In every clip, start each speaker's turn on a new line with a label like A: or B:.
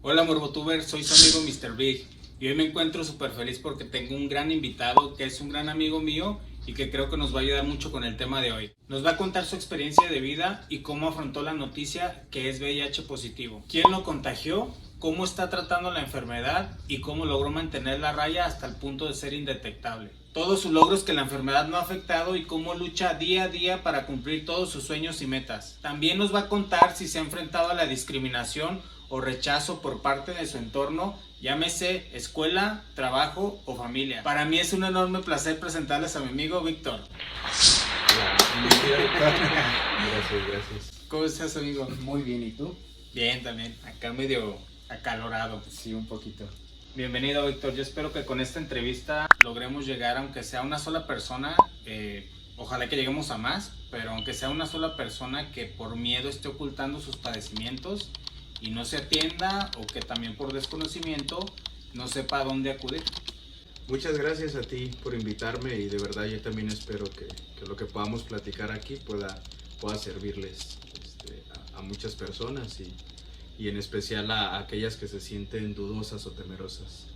A: Hola Morbotuber, soy su amigo Mr. Big y hoy me encuentro súper feliz porque tengo un gran invitado que es un gran amigo mío y que creo que nos va a ayudar mucho con el tema de hoy. Nos va a contar su experiencia de vida y cómo afrontó la noticia que es VIH positivo, quién lo contagió, cómo está tratando la enfermedad y cómo logró mantener la raya hasta el punto de ser indetectable. Todos sus logros que la enfermedad no ha afectado y cómo lucha día a día para cumplir todos sus sueños y metas. También nos va a contar si se ha enfrentado a la discriminación o rechazo por parte de su entorno, llámese escuela, trabajo o familia. Para mí es un enorme placer presentarles a mi amigo Víctor.
B: Gracias.
A: ¿Cómo estás, amigo?
B: Muy bien, ¿y tú?
A: Bien, también. Acá medio acalorado.
B: Sí, un poquito.
A: Bienvenido, Víctor. Yo espero que con esta entrevista logremos llegar, aunque sea una sola persona, ojalá que lleguemos a más, pero aunque sea una sola persona que por miedo esté ocultando sus padecimientos y no se atienda, o que también por desconocimiento no sepa a dónde acudir.
C: Muchas gracias a ti por invitarme y de verdad yo también espero que lo que podamos platicar aquí pueda servirles a muchas personas y en especial a aquellas que se sienten dudosas o temerosas,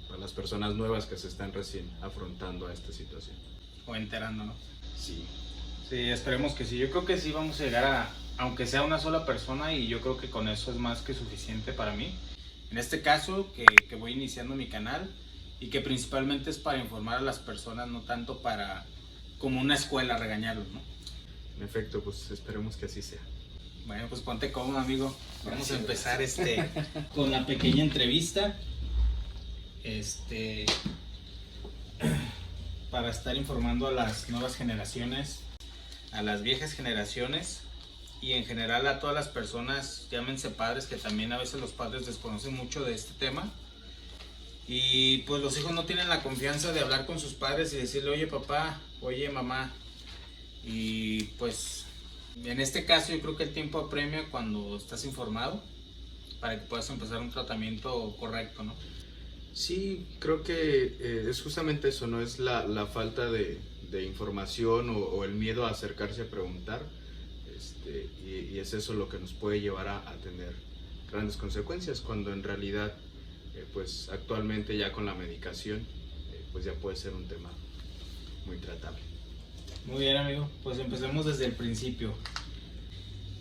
C: para las personas nuevas que se están recién afrontando a esta situación.
A: O enterando, ¿no?
C: Sí.
A: Sí, esperemos que sí. Yo creo que sí vamos a llegar a, aunque sea una sola persona, y yo creo que con eso es más que suficiente para mí. En este caso, que voy iniciando mi canal y que principalmente es para informar a las personas, no tanto para como una escuela regañarlos, ¿no?
C: En efecto, pues esperemos que así sea.
A: Bueno, pues ponte cómodo, amigo. Vamos a
B: Gracias.
A: empezar con la pequeña entrevista. Para estar informando a las nuevas generaciones, a las viejas generaciones y en general a todas las personas, llámense padres, que también a veces los padres desconocen mucho de este tema. Y pues los hijos no tienen la confianza de hablar con sus padres y decirle, oye papá, oye mamá. Y pues en este caso yo creo que el tiempo apremia cuando estás informado para que puedas empezar un tratamiento correcto, ¿no?
C: Sí, creo que es justamente eso, ¿no? Es la falta de información o el miedo a acercarse a preguntar, y es eso lo que nos puede llevar a tener grandes consecuencias, cuando en realidad, pues actualmente ya con la medicación, pues ya puede ser un tema muy tratable.
A: Muy bien, amigo, pues empecemos desde el principio.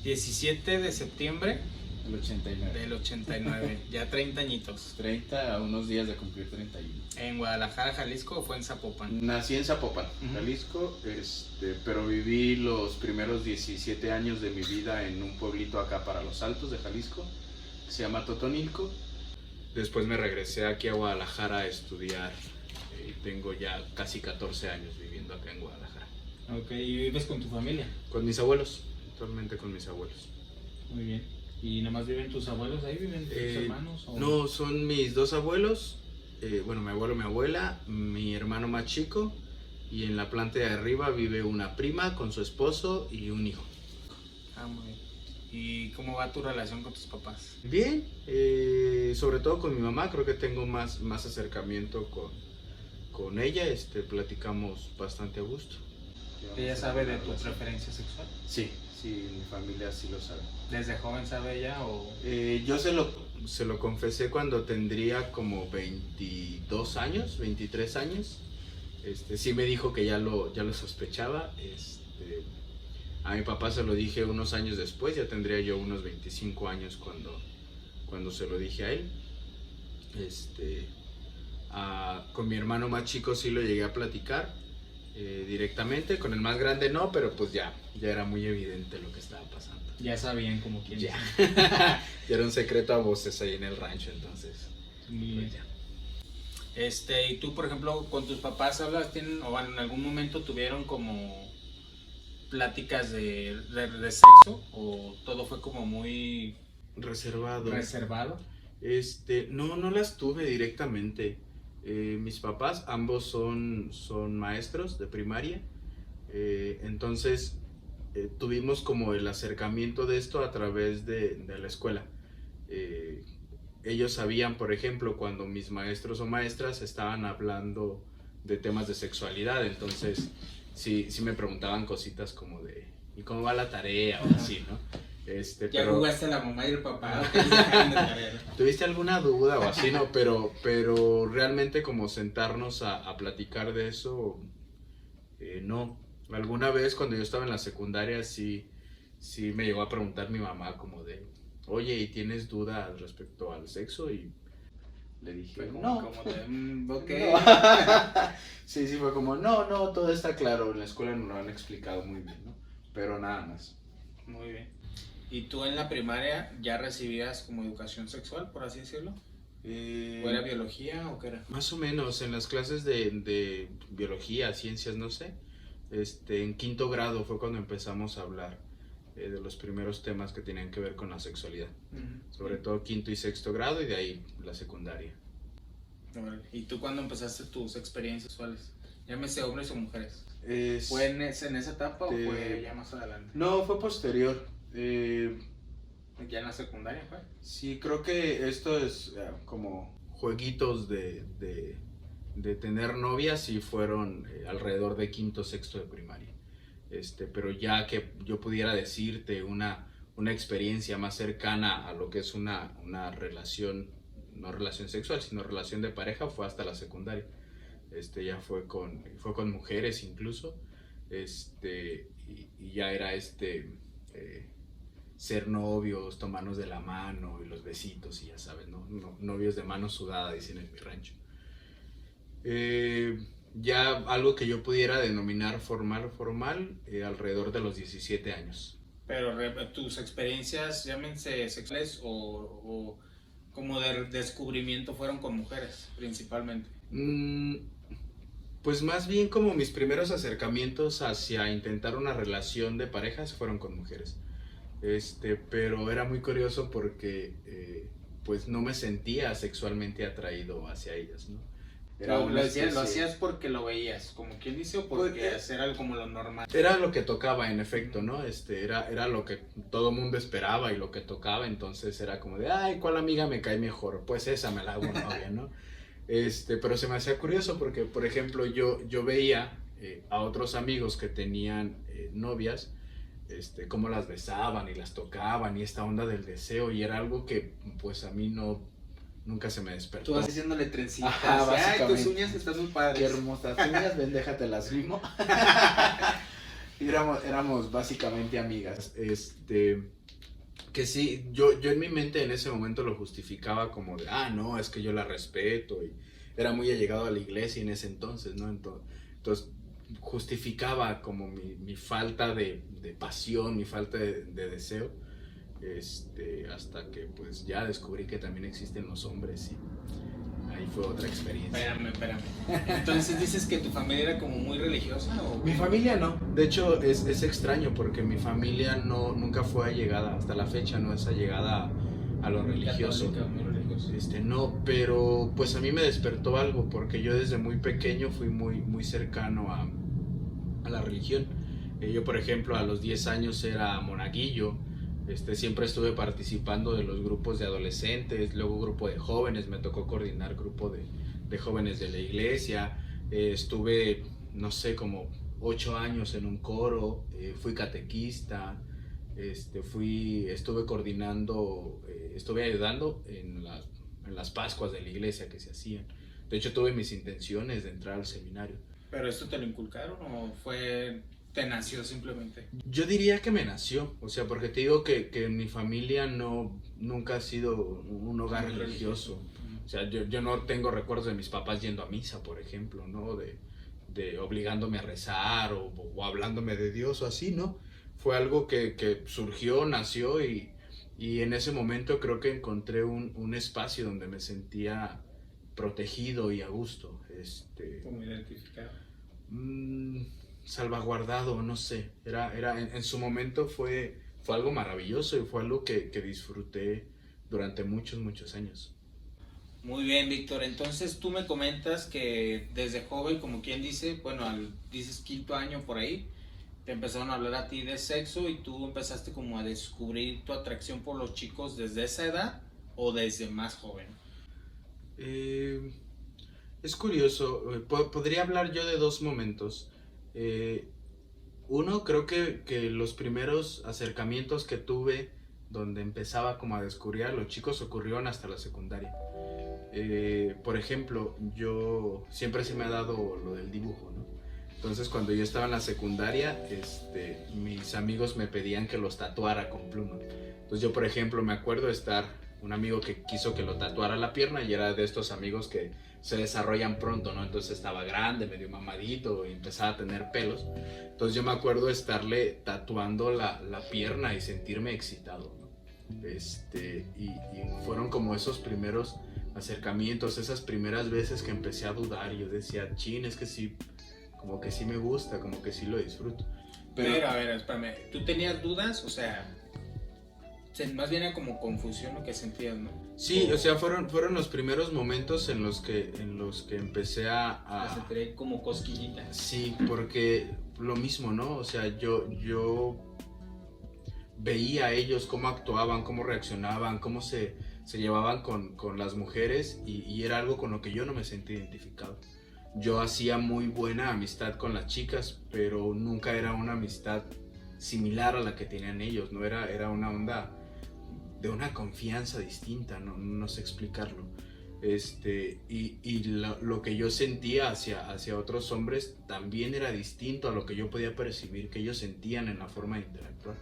A: 17 de septiembre
B: El 89.
A: del 89, ya 30 añitos.
B: 30 a unos días de cumplir 31.
A: ¿En Guadalajara, Jalisco o fue en Zapopan?
B: Nací en Zapopan, Jalisco, pero viví los primeros 17 años de mi vida en un pueblito acá para los Altos de Jalisco, que se llama Totonilco.
C: Después me regresé aquí a Guadalajara a estudiar, y tengo ya casi 14 años viviendo acá en Guadalajara.
A: Ok, ¿y vives con tu familia?
C: Con mis abuelos, actualmente con mis abuelos.
A: Muy bien. ¿Y nada más viven tus abuelos ahí? ¿Viven tus hermanos? ¿O?
C: No, son mis dos abuelos, bueno, mi abuelo, mi abuela, mi hermano más chico, y en la planta de arriba vive una prima con su esposo y un hijo.
A: Ah, muy bien. ¿Y cómo va tu relación con tus papás?
C: Bien, sobre todo con mi mamá, creo que tengo más acercamiento con ella, platicamos bastante a gusto.
A: ¿Ella sabe de tu preferencia sexual?
B: Sí, mi familia sí lo sabe.
A: ¿Desde joven sabe ella o...?
C: Yo se lo confesé cuando tendría como 22 años, 23 años. Sí me dijo que ya lo sospechaba. A mi papá se lo dije unos años después, ya tendría yo unos 25 años cuando se lo dije a él. Con mi hermano más chico sí lo llegué a platicar directamente, con el más grande no, pero pues ya era muy evidente lo que estaba pasando.
A: Ya sabían como quién.
C: Ya. Ya era un secreto a voces ahí en el rancho, entonces.
A: Muy
C: Pues
A: ya. Y tú, por ejemplo, con tus papás hablas, o en algún momento tuvieron como pláticas de sexo, o todo fue como muy
C: reservado. No las tuve directamente. Mis papás, ambos son maestros de primaria, entonces tuvimos como el acercamiento de esto a través de la escuela. Ellos sabían, por ejemplo, cuando mis maestros o maestras estaban hablando de temas de sexualidad, entonces sí me preguntaban cositas como de ¿y cómo va la tarea? O así, ¿no?
A: Ya
C: pero
A: jugaste a la mamá y el papá, ¿o qué dices que andas de carrera?
C: ¿tuviste alguna duda o así? No, pero realmente como sentarnos a platicar de eso, no. Alguna vez cuando yo estaba en la secundaria sí me llegó a preguntar mi mamá como de, oye, ¿y tienes dudas respecto al sexo? Y le dije,
A: Fue como,
C: no.
A: como de, ok.
C: No. Sí, fue como, no, todo está claro, en la escuela nos lo han explicado muy bien, ¿no? Pero nada más.
A: Muy bien. ¿Y tú en la primaria ya recibías como educación sexual, por así decirlo? ¿O era biología o qué era?
C: Más o menos, en las clases de biología, ciencias, no sé, en quinto grado fue cuando empezamos a hablar de los primeros temas que tenían que ver con la sexualidad. Sobre todo quinto y sexto grado y de ahí la secundaria.
A: ¿Y tú cuándo empezaste tus experiencias sexuales? Llámese hombres o mujeres.
C: Es-
A: ¿Fue en esa etapa o
C: de-
A: fue ya más adelante?
C: No, fue posterior.
A: ¿Ya en la secundaria fue?
C: Sí, creo que esto es como jueguitos de tener novias y fueron alrededor de quinto, sexto de primaria. Pero ya que yo pudiera decirte una experiencia más cercana a lo que es una relación, no relación sexual, sino relación de pareja, fue hasta la secundaria. Ya fue con mujeres incluso, y ya era ser novios, tomarnos de la mano y los besitos y ya sabes, ¿no? Novios de mano sudada, dicen en mi rancho. Ya algo que yo pudiera denominar formal, alrededor de los 17 años.
A: Pero tus experiencias, llámense sexuales o como de descubrimiento, fueron con mujeres principalmente.
C: Pues más bien como mis primeros acercamientos hacia intentar una relación de parejas fueron con mujeres. Pero era muy curioso porque pues no me sentía sexualmente atraído hacia ellas, ¿no?
A: Lo hacías porque lo veías, como quien dice, o porque era como lo normal.
C: Era lo que tocaba, en efecto, ¿no? Era lo que todo mundo esperaba y lo que tocaba, entonces era como de, ay, ¿cuál amiga me cae mejor? Pues esa me la hago novia, ¿no? Pero se me hacía curioso porque, por ejemplo, yo veía a otros amigos que tenían novias, cómo las besaban y las tocaban y esta onda del deseo, y era algo que, pues, a mí nunca se me despertó.
A: Tú vas haciéndole trencitas.
C: Ajá, básicamente.
A: Ay, tus uñas están muy padres.
C: Qué hermosas uñas, ven, déjate las limo. Y éramos básicamente amigas. Que sí, yo en mi mente en ese momento lo justificaba como de, no, es que yo la respeto, y era muy allegado a la iglesia en ese entonces, ¿no? Entonces justificaba como mi falta de pasión, mi falta de deseo, hasta que pues ya descubrí que también existen los hombres y ahí fue otra experiencia.
A: Espérame. Entonces dices que tu familia era como muy religiosa, ¿o?
C: Mi familia no, de hecho es extraño porque mi familia nunca fue allegada, hasta la fecha no es allegada a lo religioso.
A: Católica, muy religiosa.
C: No, pero pues a mí me despertó algo porque yo desde muy pequeño fui muy cercano a la religión. Yo, por ejemplo, a los 10 años era monaguillo. Siempre estuve participando de los grupos de adolescentes, luego grupo de jóvenes, me tocó coordinar grupo de jóvenes de la iglesia. Estuve, no sé, como 8 años en un coro, fui catequista, estuve coordinando, estuve ayudando en las Pascuas de la iglesia que se hacían. De hecho, tuve mis intenciones de entrar al seminario.
A: ¿Pero esto te lo inculcaron o te nació simplemente?
C: Yo diría que me nació, o sea, porque te digo que mi familia nunca ha sido un hogar
A: Muy
C: religioso. O sea, yo no tengo recuerdos de mis papás yendo a misa, por ejemplo, ¿no? De obligándome a rezar o hablándome de Dios o así, ¿no? Fue algo que surgió, nació y en ese momento creo que encontré un espacio donde me sentía protegido y a gusto.
A: Como identificado.
C: Salvaguardado, no sé. En su momento fue algo maravilloso y fue algo que disfruté durante muchos años.
A: Muy bien, Víctor. Entonces tú me comentas que desde joven, como quien dice, bueno, dices quinto año por ahí, te empezaron a hablar a ti de sexo y tú empezaste como a descubrir tu atracción por los chicos desde esa edad o desde más joven.
C: Es curioso, podría hablar yo de dos momentos. Uno, creo que los primeros acercamientos que tuve donde empezaba como a descubrir a los chicos ocurrieron hasta la secundaria. Por ejemplo, yo siempre se me ha dado lo del dibujo, ¿no? Entonces cuando yo estaba en la secundaria, mis amigos me pedían que los tatuara con pluma. Entonces yo, por ejemplo, me acuerdo de estar un amigo que quiso que lo tatuara la pierna y era de estos amigos que se desarrollan pronto, ¿no? Entonces estaba grande, medio mamadito y empezaba a tener pelos. Entonces yo me acuerdo de estarle tatuando la pierna y sentirme excitado, ¿no? Y fueron como esos primeros acercamientos, esas primeras veces que empecé a dudar y yo decía, chin, es que sí, como que sí me gusta, como que sí lo disfruto.
A: Pero a ver, espérame, ¿tú tenías dudas? O sea, más bien era como confusión lo que sentías, ¿no?
C: Sí, o sea, fueron los primeros momentos en los que empecé a
A: sentir como cosquillita.
C: Sí, porque lo mismo, ¿no? O sea, yo veía a ellos cómo actuaban, cómo reaccionaban, cómo se llevaban con las mujeres y era algo con lo que yo no me sentía identificado. Yo hacía muy buena amistad con las chicas, pero nunca era una amistad similar a la que tenían ellos, ¿no? Era una onda de una confianza distinta, no sé explicarlo. Lo que yo sentía hacia otros hombres también era distinto a lo que yo podía percibir que ellos sentían en la forma de interactuar.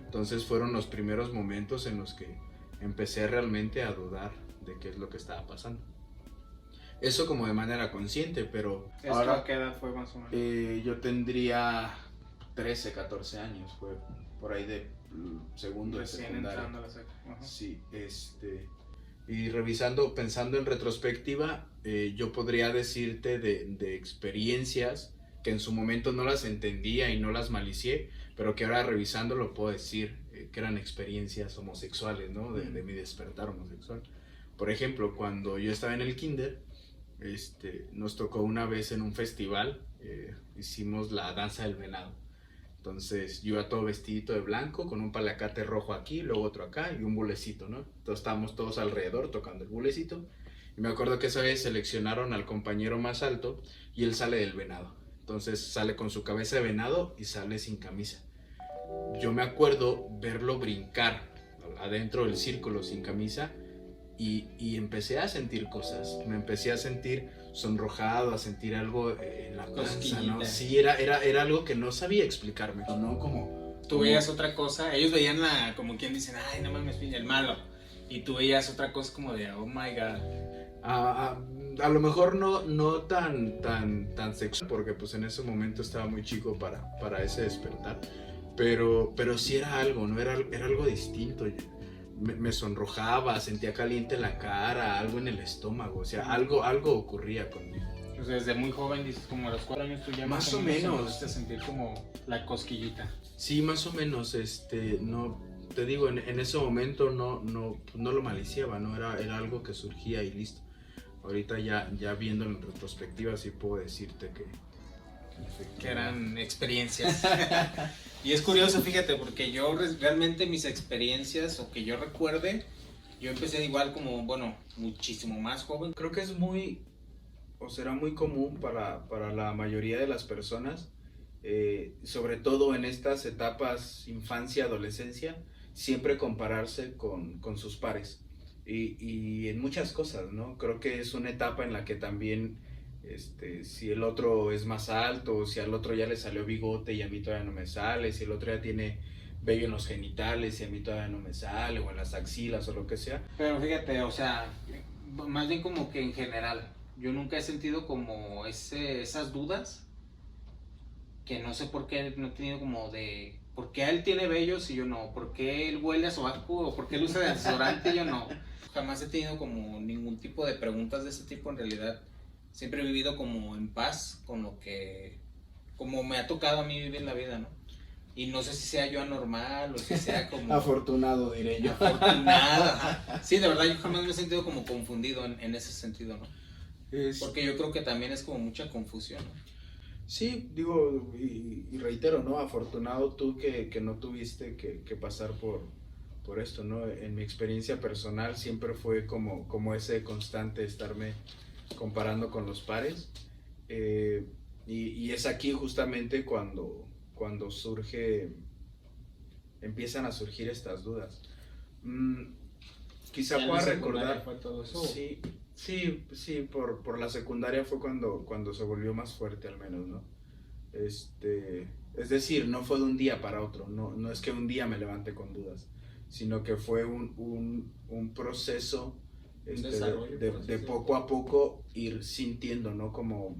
C: Entonces fueron los primeros momentos en los que empecé realmente a dudar de qué es lo que estaba pasando. Eso como de manera consciente, pero...
A: Ahora, ¿a qué edad fue más o menos?
B: Yo tendría 13, 14 años, fue por ahí de segundo de
A: Recién
B: secundaria.
A: entrando a la secundaria.
C: Sí, y revisando, pensando en retrospectiva, yo podría decirte de experiencias que en su momento no las entendía y no las malicié, pero que ahora revisando lo puedo decir que eran experiencias homosexuales, ¿no? De mi despertar homosexual. Por ejemplo, cuando yo estaba en el kinder, nos tocó una vez en un festival, hicimos la danza del venado. Entonces yo iba todo vestidito de blanco, con un palacate rojo aquí, luego otro acá y un bulecito, ¿no? Entonces estábamos todos alrededor tocando el bulecito. Y me acuerdo que esa vez seleccionaron al compañero más alto y él sale del venado. Entonces sale con su cabeza de venado y sale sin camisa. Yo me acuerdo verlo brincar adentro del círculo sin camisa y empecé a sentir cosas. Me empecé a sentir sonrojado, a sentir algo en la panza, ¿no? Sí, era algo que no sabía explicarme, ¿no?
A: Tú veías otra cosa, ellos veían como quien dicen, ay, no mames, el malo. Y tú veías otra cosa como de, oh my god.
C: A lo mejor no tan sexual, porque pues en ese momento estaba muy chico para ese despertar. Pero sí era algo, ¿no? Era algo distinto. Me sonrojaba, sentía caliente la cara, algo en el estómago, o sea, algo ocurría conmigo.
A: O sea, desde muy joven, dices, como a los 4 años tú ya
C: más o menos
A: empezaste a sentir como la cosquillita.
C: Sí, más o menos, no, te digo, en ese momento no lo maliciaba, ¿no? Era algo que surgía y listo. Ahorita ya viendo en retrospectiva sí puedo decirte que
A: eran experiencias. Y es curioso, fíjate, porque yo realmente mis experiencias, o que yo recuerde, yo empecé igual como, bueno, muchísimo más joven.
C: Creo que es será muy común para la mayoría de las personas, sobre todo en estas etapas infancia, adolescencia, siempre compararse con sus pares. Y en muchas cosas, ¿no? Creo que es una etapa en la que también si el otro es más alto, si al otro ya le salió bigote y a mí todavía no me sale, si el otro ya tiene vello en los genitales y a mí todavía no me sale, o en las axilas o lo que sea.
A: Pero fíjate, o sea, más bien como que en general, yo nunca he sentido como esas dudas, que no sé por qué no he tenido como de, ¿por qué él tiene vellos y yo no? ¿Por qué él huele a sobaco? ¿O por qué él usa desodorante y yo no? Jamás he tenido como ningún tipo de preguntas de ese tipo en realidad. Siempre he vivido como en paz con lo que, como me ha tocado a mí vivir la vida, ¿no? Y no sé si sea yo anormal o si sea como...
C: Afortunado, diré yo.
A: Afortunado. Sí, de verdad yo jamás me he sentido como confundido en ese sentido, ¿no? Porque yo creo que también es como mucha confusión, ¿no?
C: Sí, digo, y reitero, ¿no? Afortunado tú que no tuviste que pasar por esto, ¿no? En mi experiencia personal siempre fue como ese constante estarme comparando con los pares, y es aquí justamente cuando empiezan a surgir estas dudas, Quizá
A: ¿Ya en
C: pueda
A: la secundaria
C: recordar.
A: fue todo eso?
C: Sí, por la secundaria fue cuando se volvió más fuerte al menos, ¿no? Es decir, no fue de un día para otro, no es que un día me levanté con dudas, sino que fue un proceso
A: Desarrollo,
C: de poco a poco ir sintiendo, ¿no? Como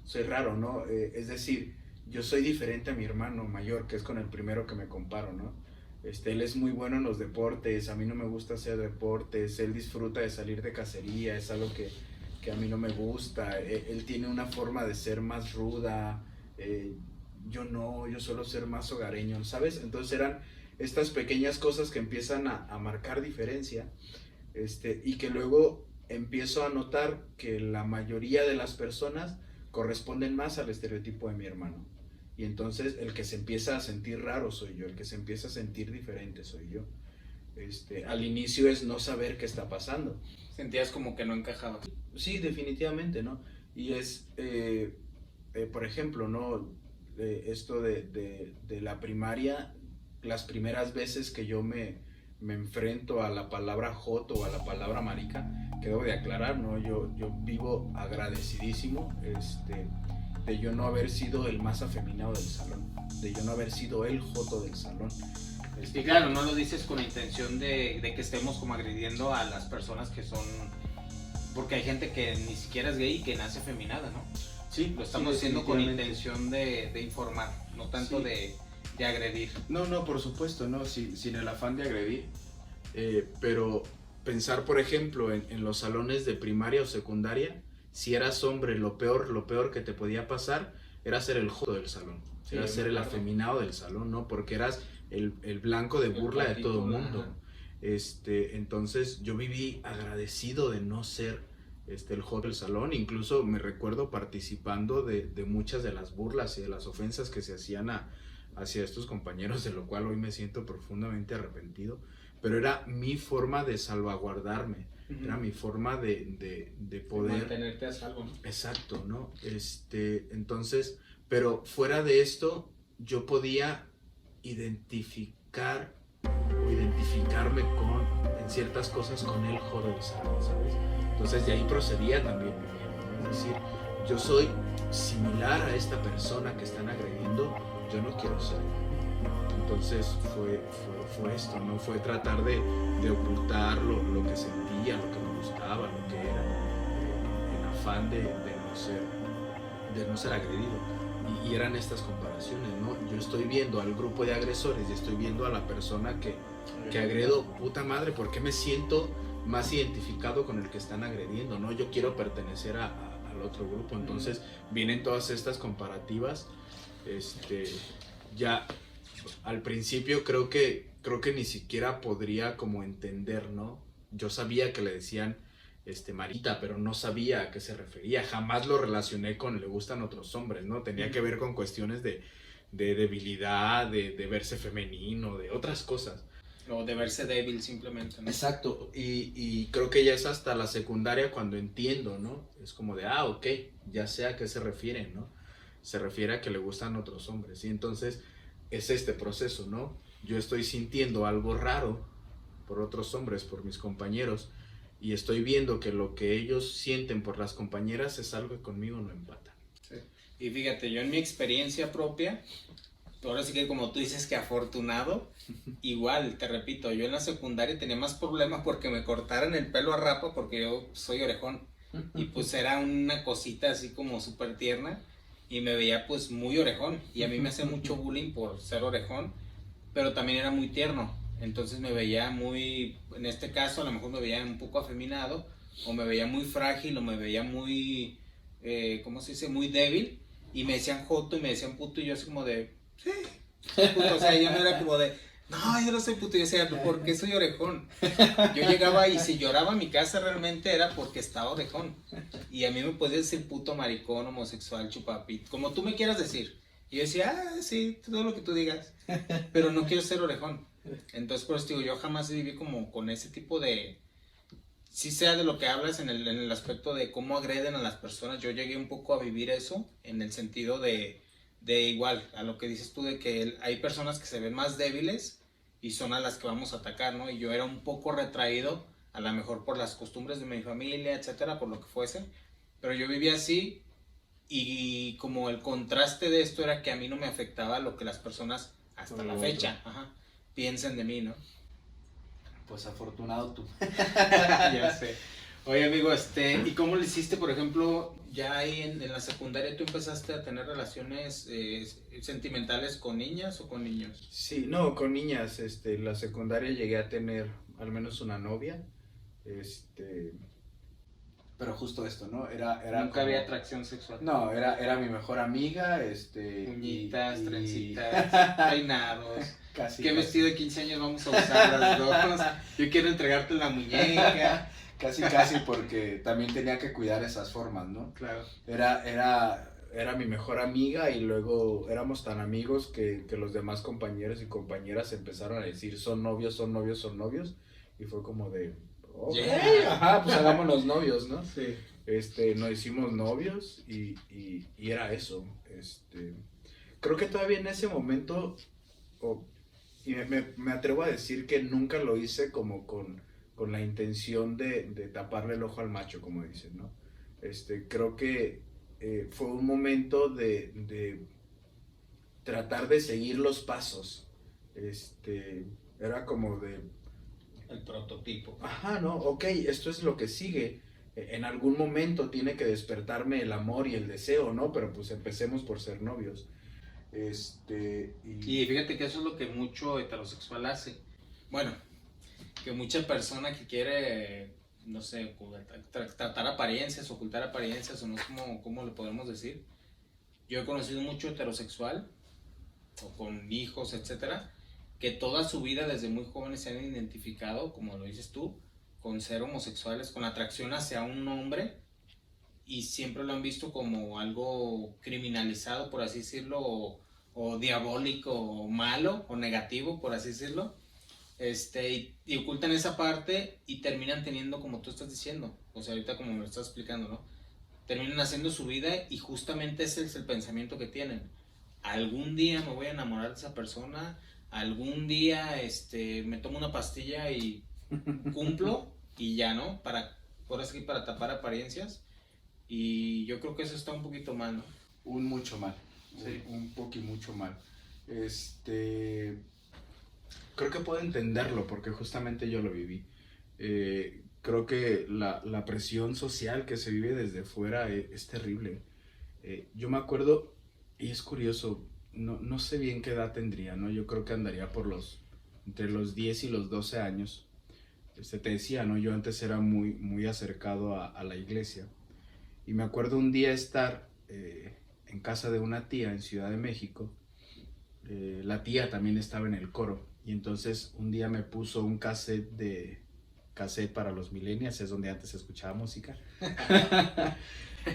C: soy raro, ¿no? Es decir, yo soy diferente a mi hermano mayor, que es con el primero que me comparo, ¿no? Él es muy bueno en los deportes, a mí no me gusta hacer deportes, él disfruta de salir de cacería, es algo que a mí no me gusta, él tiene una forma de ser más ruda, yo no, yo suelo ser más hogareño, ¿sabes? Entonces eran estas pequeñas cosas que empiezan a marcar diferencia, y que luego empiezo a notar que la mayoría de las personas corresponden más al estereotipo de mi hermano. Y entonces el que se empieza a sentir raro soy yo, el que se empieza a sentir diferente soy yo. Al inicio es no saber qué está pasando.
A: Sentías como que no encajabas.
C: Sí, definitivamente, ¿no? Y por ejemplo, ¿no? Esto de la primaria, las primeras veces que yo me enfrento a la palabra joto o a la palabra marica, que debo de aclarar, ¿no? Yo vivo agradecidísimo, de yo no haber sido el más afeminado del salón, de yo no haber sido el joto del salón.
A: Y claro, no lo dices con la intención de que estemos como agrediendo a las personas que son... Porque hay gente que ni siquiera es gay y que nace feminada, ¿no?
C: Sí,
A: lo estamos haciendo con intención de informar, no tanto
C: sí.
A: de agredir.
C: No, por supuesto, no, sin el afán de agredir, pero pensar, por ejemplo, en los salones de primaria o secundaria, si eras hombre, lo peor que te podía pasar era ser el joto del salón,
A: Sí,
C: era ser el afeminado del salón, ¿no? Porque eras el blanco de burla de todo el mundo. Entonces yo viví agradecido de no ser el joto del salón, incluso me recuerdo participando de muchas de las burlas y de las ofensas que se hacían hacia estos compañeros, de lo cual hoy me siento profundamente arrepentido, pero era mi forma de salvaguardarme, era mi forma de poder...
A: mantenerte a salvo, ¿no?
C: Exacto, ¿no? Entonces, pero fuera de esto, yo podía identificarme en ciertas cosas con el joto del salón, ¿sabes? Entonces de ahí procedía también mi miedo, ¿no? Es decir, yo soy similar a esta persona que están agrediendo, yo no quiero ser. Entonces fue esto, ¿no? Fue tratar de ocultar lo que sentía, lo que me gustaba, lo que era, en afán de no ser agredido. Y eran estas comparaciones, ¿no? Yo estoy viendo al grupo de agresores y estoy viendo a la persona que agredo, puta madre, ¿por qué me siento más identificado con el que están agrediendo, ¿no? Yo quiero pertenecer al otro grupo. Entonces vienen todas estas comparativas. Ya al principio creo que ni siquiera podría como entender, ¿no? Yo sabía que le decían Marita, pero no sabía a qué se refería. Jamás lo relacioné con le gustan otros hombres, ¿no? Tenía que ver con cuestiones de debilidad, de verse femenino, de otras cosas.
A: O de verse débil simplemente, ¿no?
C: Exacto, y creo que ya es hasta la secundaria cuando entiendo, ¿no? Es como de, ok, ya sé a qué se refieren, ¿no? Se refiere a que le gustan otros hombres, y entonces es este proceso, ¿no? Yo estoy sintiendo algo raro por otros hombres, por mis compañeros, y estoy viendo que lo que ellos sienten por las compañeras es algo que conmigo no empata.
A: Sí. Y fíjate, yo en mi experiencia propia, ahora sí que como tú dices que afortunado, igual, te repito, yo en la secundaria tenía más problemas porque me cortaran el pelo a rapa porque yo soy orejón y pues era una cosita así como súper tierna y me veía pues muy orejón y a mí me hacía mucho bullying por ser orejón, pero también era muy tierno, entonces me veía muy, en este caso a lo mejor me veía un poco afeminado o me veía muy frágil o me veía muy, ¿cómo se dice? Muy débil y me decían joto y me decían puto y yo así como de... Sí, puto, o sea, yo no era como de, no, yo no soy puto, yo decía, ¿por qué soy orejón? Yo llegaba y si lloraba en mi casa realmente era porque estaba orejón. Y a mí me podías decir puto, maricón, homosexual, chupapito, como tú me quieras decir. Y yo decía, sí, todo lo que tú digas, pero no quiero ser orejón. Entonces, por eso digo, yo jamás viví como con ese tipo de... Sí sea de lo que hablas en el aspecto de cómo agreden a las personas, yo llegué un poco a vivir eso en el sentido de igual, a lo que dices tú de que hay personas que se ven más débiles y son a las que vamos a atacar, ¿no? Y yo era un poco retraído, a lo mejor por las costumbres de mi familia, etcétera, por lo que fuese, pero yo vivía así y como el contraste de esto era que a mí no me afectaba lo que las personas hasta la fecha piensen de mí, ¿no?
B: Pues afortunado tú.
A: Ya sé. Oye, amigo, ¿y cómo le hiciste, por ejemplo, ya ahí en la secundaria tú empezaste a tener relaciones sentimentales con niñas o con niños?
C: Sí, no, con niñas, en la secundaria llegué a tener al menos una novia, pero justo esto, ¿no? Era
A: Nunca
C: como-
A: había atracción sexual.
C: No, era mi mejor amiga,
A: Uñitas,
C: y-
A: trencitas, peinados.
C: casi,
A: ¿Qué
C: casi.
A: vestido de 15 años vamos a usar las dos? Yo quiero entregarte la muñeca.
C: Casi porque también tenía que cuidar esas formas, ¿no?
A: Claro.
C: Era mi mejor amiga y luego éramos tan amigos que los demás compañeros y compañeras empezaron a decir son novios, son novios, son novios. Y fue como de, ok,
A: Yeah.
C: ajá, pues hagámonos novios, ¿no?
A: Sí.
C: Nos hicimos novios y era eso. Creo que todavía en ese momento, y me atrevo a decir que nunca lo hice como con la intención de taparle el ojo al macho, como dicen, ¿no? Creo que fue un momento de tratar de seguir los pasos. Era como de,
A: El prototipo.
C: ajá, no, ok, esto es lo que sigue. En algún momento tiene que despertarme el amor y el deseo, ¿no? Pero pues empecemos por ser novios.
A: Y fíjate que eso es lo que mucho heterosexual hace. Bueno, que mucha persona que quiere, no sé, tratar apariencias, ocultar apariencias, o no sé cómo le podemos decir. Yo he conocido mucho heterosexual, o con hijos, etcétera, que toda su vida desde muy jóvenes se han identificado, como lo dices tú, con ser homosexuales, con atracción hacia un hombre, y siempre lo han visto como algo criminalizado, por así decirlo, o diabólico, o malo, o negativo, por así decirlo. Y ocultan esa parte y terminan teniendo, como tú estás diciendo, o sea, ahorita como me lo estás explicando, ¿no? Terminan haciendo su vida y justamente ese es el pensamiento que tienen. Algún día me voy a enamorar de esa persona, algún día me tomo una pastilla y cumplo y ya, ¿no? Por así, para tapar apariencias. Y yo creo que eso está un poquito mal, ¿no?
C: Un mucho mal,
A: Sí.
C: un poquito mucho mal. Creo que puedo entenderlo porque justamente yo lo viví. Creo que la presión social que se vive desde fuera es terrible. Yo me acuerdo, y es curioso, no sé bien qué edad tendría, ¿no? Yo creo que andaría entre los 10 y los 12 años. Te decía, ¿no? Yo antes era muy acercado a la iglesia. Y me acuerdo un día estar en casa de una tía en Ciudad de México. La tía también estaba en el coro. Y entonces un día me puso un cassette para los millennials, es donde antes se escuchaba música.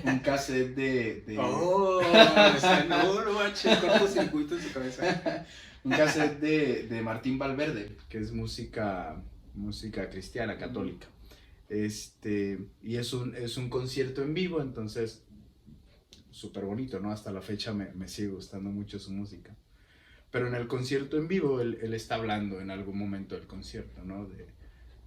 C: Un cassette
A: ¡Oh! Cortocircuito en su cabeza.
C: un cassette de Martín Valverde, que es música cristiana, católica. Y es un concierto en vivo, entonces súper bonito, ¿no? Hasta la fecha me sigue gustando mucho su música. Pero en el concierto en vivo, él está hablando en algún momento del concierto, ¿no?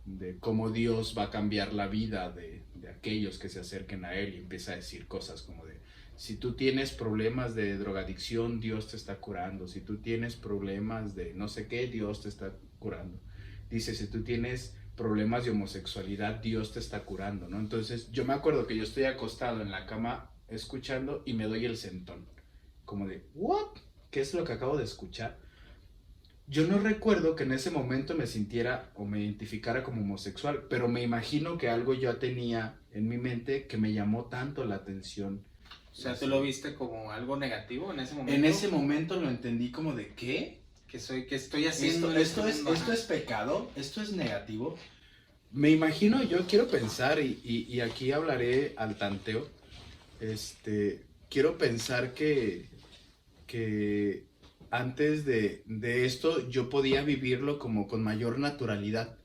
C: De cómo Dios va a cambiar la vida de aquellos que se acerquen a Él, y empieza a decir cosas como de, si tú tienes problemas de drogadicción, Dios te está curando. Si tú tienes problemas de no sé qué, Dios te está curando. Dice, si tú tienes problemas de homosexualidad, Dios te está curando, ¿no? Entonces yo me acuerdo que yo estoy acostado en la cama escuchando y me doy el sentón, como de, ¿what? ¿Qué es lo que acabo de escuchar? Yo no recuerdo que en ese momento me sintiera o me identificara como homosexual, pero me imagino que algo yo tenía en mi mente que me llamó tanto la atención.
A: O sea, ¿tú lo viste como algo negativo en ese momento?
C: En ese momento lo entendí como de, ¿qué?
A: ¿Qué estoy haciendo?
C: Esto es pecado, esto es negativo. Me imagino, yo quiero pensar, y aquí hablaré al tanteo, quiero pensar que antes de esto yo podía vivirlo como con mayor naturalidad,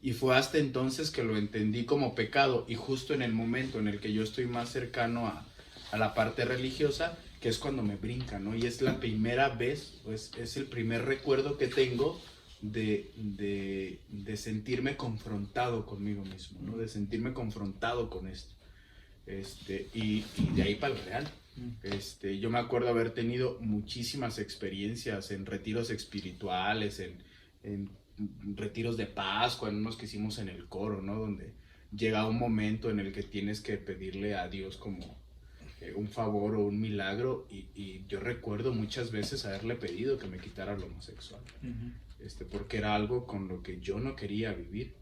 C: y fue hasta entonces que lo entendí como pecado, y justo en el momento en el que yo estoy más cercano a la parte religiosa, que es cuando me brinca, ¿no? Y es la primera vez, pues es el primer recuerdo que tengo de sentirme confrontado conmigo mismo, ¿no? De sentirme confrontado con esto. Y de ahí para el real. Yo me acuerdo haber tenido muchísimas experiencias en retiros espirituales, en retiros de Pascua, en unos que hicimos en el coro, ¿no? Donde llega un momento en el que tienes que pedirle a Dios como un favor o un milagro, y yo recuerdo muchas veces haberle pedido que me quitara lo homosexual, porque era algo con lo que yo no quería vivir,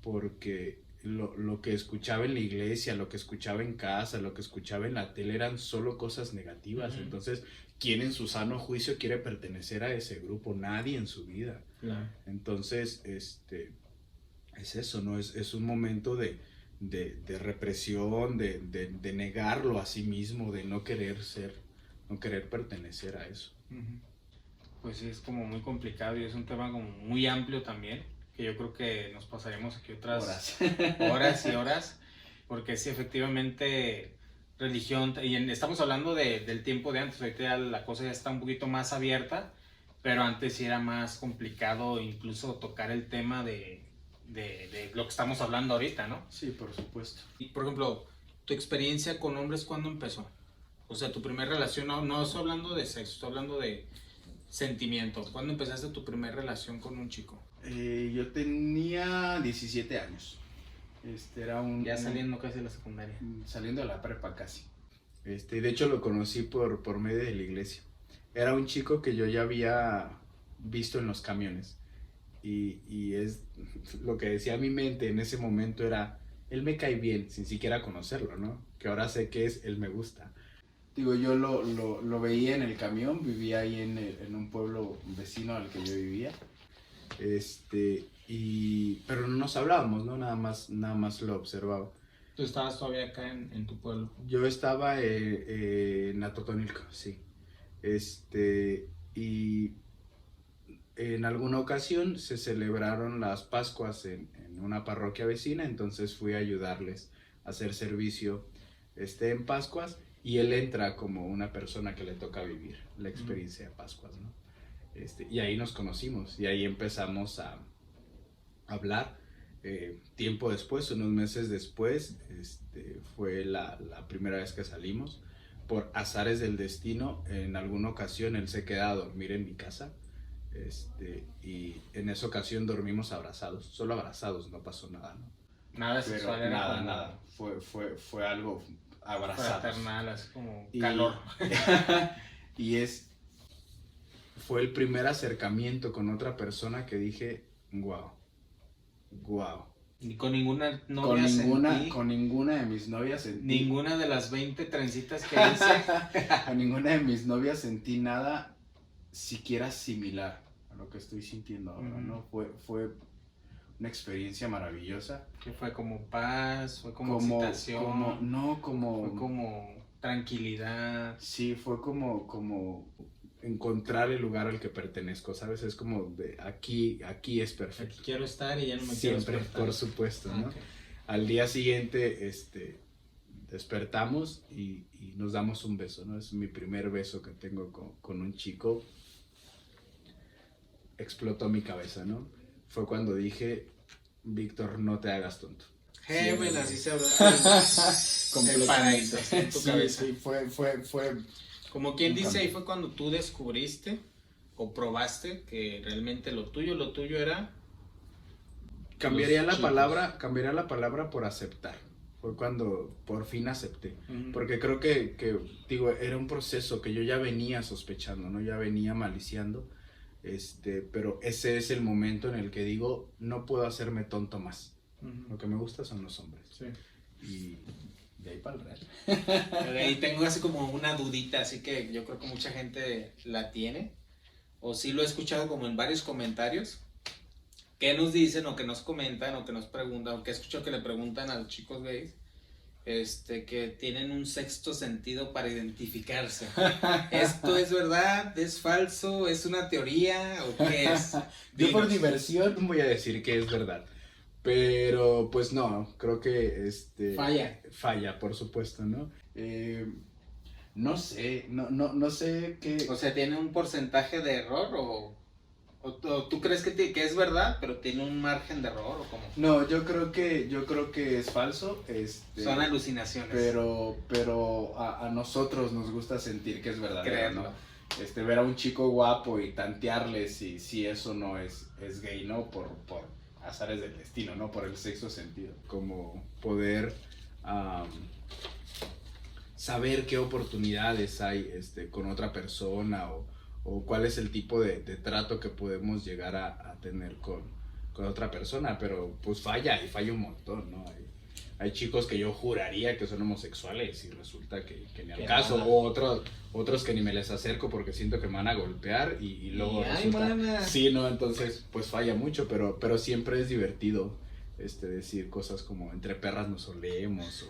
C: porque lo que escuchaba en la iglesia, lo que escuchaba en casa, lo que escuchaba en la tele eran solo cosas negativas. Entonces, ¿quién en su sano juicio quiere pertenecer a ese grupo? Nadie en su vida. Claro. Entonces, es eso, ¿no? Es un momento de represión, de negarlo a sí mismo, de no querer pertenecer a eso.
A: Pues sí, es como muy complicado y es un tema como muy amplio también, que yo creo que nos pasaremos aquí otras horas y horas, porque sí, efectivamente, religión, y estamos hablando del tiempo de antes, ahorita ya la cosa ya está un poquito más abierta, pero antes sí era más complicado incluso tocar el tema de lo que estamos hablando ahorita, ¿no?
C: Sí, por supuesto.
A: Y, por ejemplo, tu experiencia con hombres, ¿cuándo empezó? O sea, tu primera relación, no estoy hablando de sexo, estoy hablando de sentimiento. ¿Cuándo empezaste tu primera relación con un chico?
B: Yo tenía 17 años. Era
A: ya saliendo casi de la secundaria.
B: Saliendo de la prepa casi.
C: De hecho lo conocí por medio de la iglesia. Era un chico que yo ya había visto en los camiones. Y es lo que decía mi mente en ese momento era, él me cae bien, sin siquiera conocerlo, ¿no? Que ahora sé que es, él me gusta.
B: Digo, yo lo veía en el camión, vivía ahí en un pueblo vecino al que yo vivía. Pero no nos hablábamos, ¿no? Nada más lo observaba.
A: ¿Tú estabas todavía acá en tu pueblo?
C: Yo estaba en Atotonilco, sí. Y en alguna ocasión se celebraron las Pascuas en una parroquia vecina, entonces fui a ayudarles a hacer servicio en Pascuas, y él entra como una persona que le toca vivir la experiencia de Pascuas, ¿no? Y ahí nos conocimos y ahí empezamos a hablar. Tiempo después, unos meses después, fue la primera vez que salimos. Por azares del destino, en alguna ocasión él se queda a dormir en mi casa, y en esa ocasión dormimos abrazados, solo abrazados, no pasó nada, ¿no?
A: Nada sexual,
B: nada. Fue algo abrazados.
A: Fraternal, así como calor.
C: Fue el primer acercamiento con otra persona que dije, wow.
A: ¿Y con ninguna novia sentí?
B: Con ninguna de mis novias sentí.
A: Ninguna de las 20 trencitas que hice.
B: A ninguna de mis novias sentí nada siquiera similar a lo que estoy sintiendo ahora, ¿no? Fue una experiencia maravillosa.
A: Que fue como paz, fue como excitación. Fue como tranquilidad.
B: Sí, fue como
C: encontrar el lugar al que pertenezco, ¿sabes? Es como de aquí es perfecto.
A: Aquí quiero estar y ya no me
C: siempre,
A: quiero despertar.
C: por supuesto, ¿no?
A: Okay.
C: Al día siguiente, despertamos y nos damos un beso, ¿no? Es mi primer beso que tengo con un chico. Explotó mi cabeza, ¿no? Fue cuando dije, Víctor, no te hagas tonto.
A: Heaven, así se habló.
C: El
A: paraíso, en tu cabeza.
C: Sí, fue
A: como quien dice, ahí fue cuando tú descubriste o probaste que realmente lo tuyo era...
C: Cambiaría la palabra por aceptar. Fue cuando por fin acepté. Porque creo que digo, era un proceso que yo ya venía sospechando, ¿no? Ya venía maliciando. Pero ese es el momento en el que digo, no puedo hacerme tonto más. Lo que me gusta son los hombres.
A: Sí.
C: Y de ahí para el real.
A: Ahí tengo así como una dudita, así que yo creo que mucha gente la tiene, o sí lo he escuchado como en varios comentarios, que nos dicen o que nos comentan o que nos preguntan, o que he escuchado que le preguntan a los chicos gays, que tienen un sexto sentido para identificarse. ¿Esto es verdad? ¿Es falso? ¿Es una teoría? ¿O qué es?
C: Yo por diversión voy a decir que es verdad. Pero pues no, creo que falla, por supuesto, ¿no?
B: No sé qué.
A: O sea, ¿tiene un porcentaje de error o ¿O tú crees que es verdad, pero tiene un margen de error o cómo?
B: No, yo creo que es falso.
A: Son alucinaciones.
B: Pero a nosotros nos gusta sentir que es verdadero,
A: Creerlo.
B: ¿no? Ver a un chico guapo y tantearle si eso no es gay, ¿no? Por azares del destino, ¿no? Por el sexto sentido. Como poder saber qué oportunidades hay con otra persona o cuál es el tipo de trato que podemos llegar a tener con otra persona, pero pues falla un montón, ¿no? Hay chicos que yo juraría que son homosexuales y resulta que ni al
A: Que
B: caso,
A: nada.
B: o otros que ni me les acerco porque siento que me van a golpear y luego
A: Y, ay,
B: resulta...
A: mana.
B: Sí, ¿no? Entonces pues falla mucho, pero siempre es divertido decir cosas como entre perras nos olemos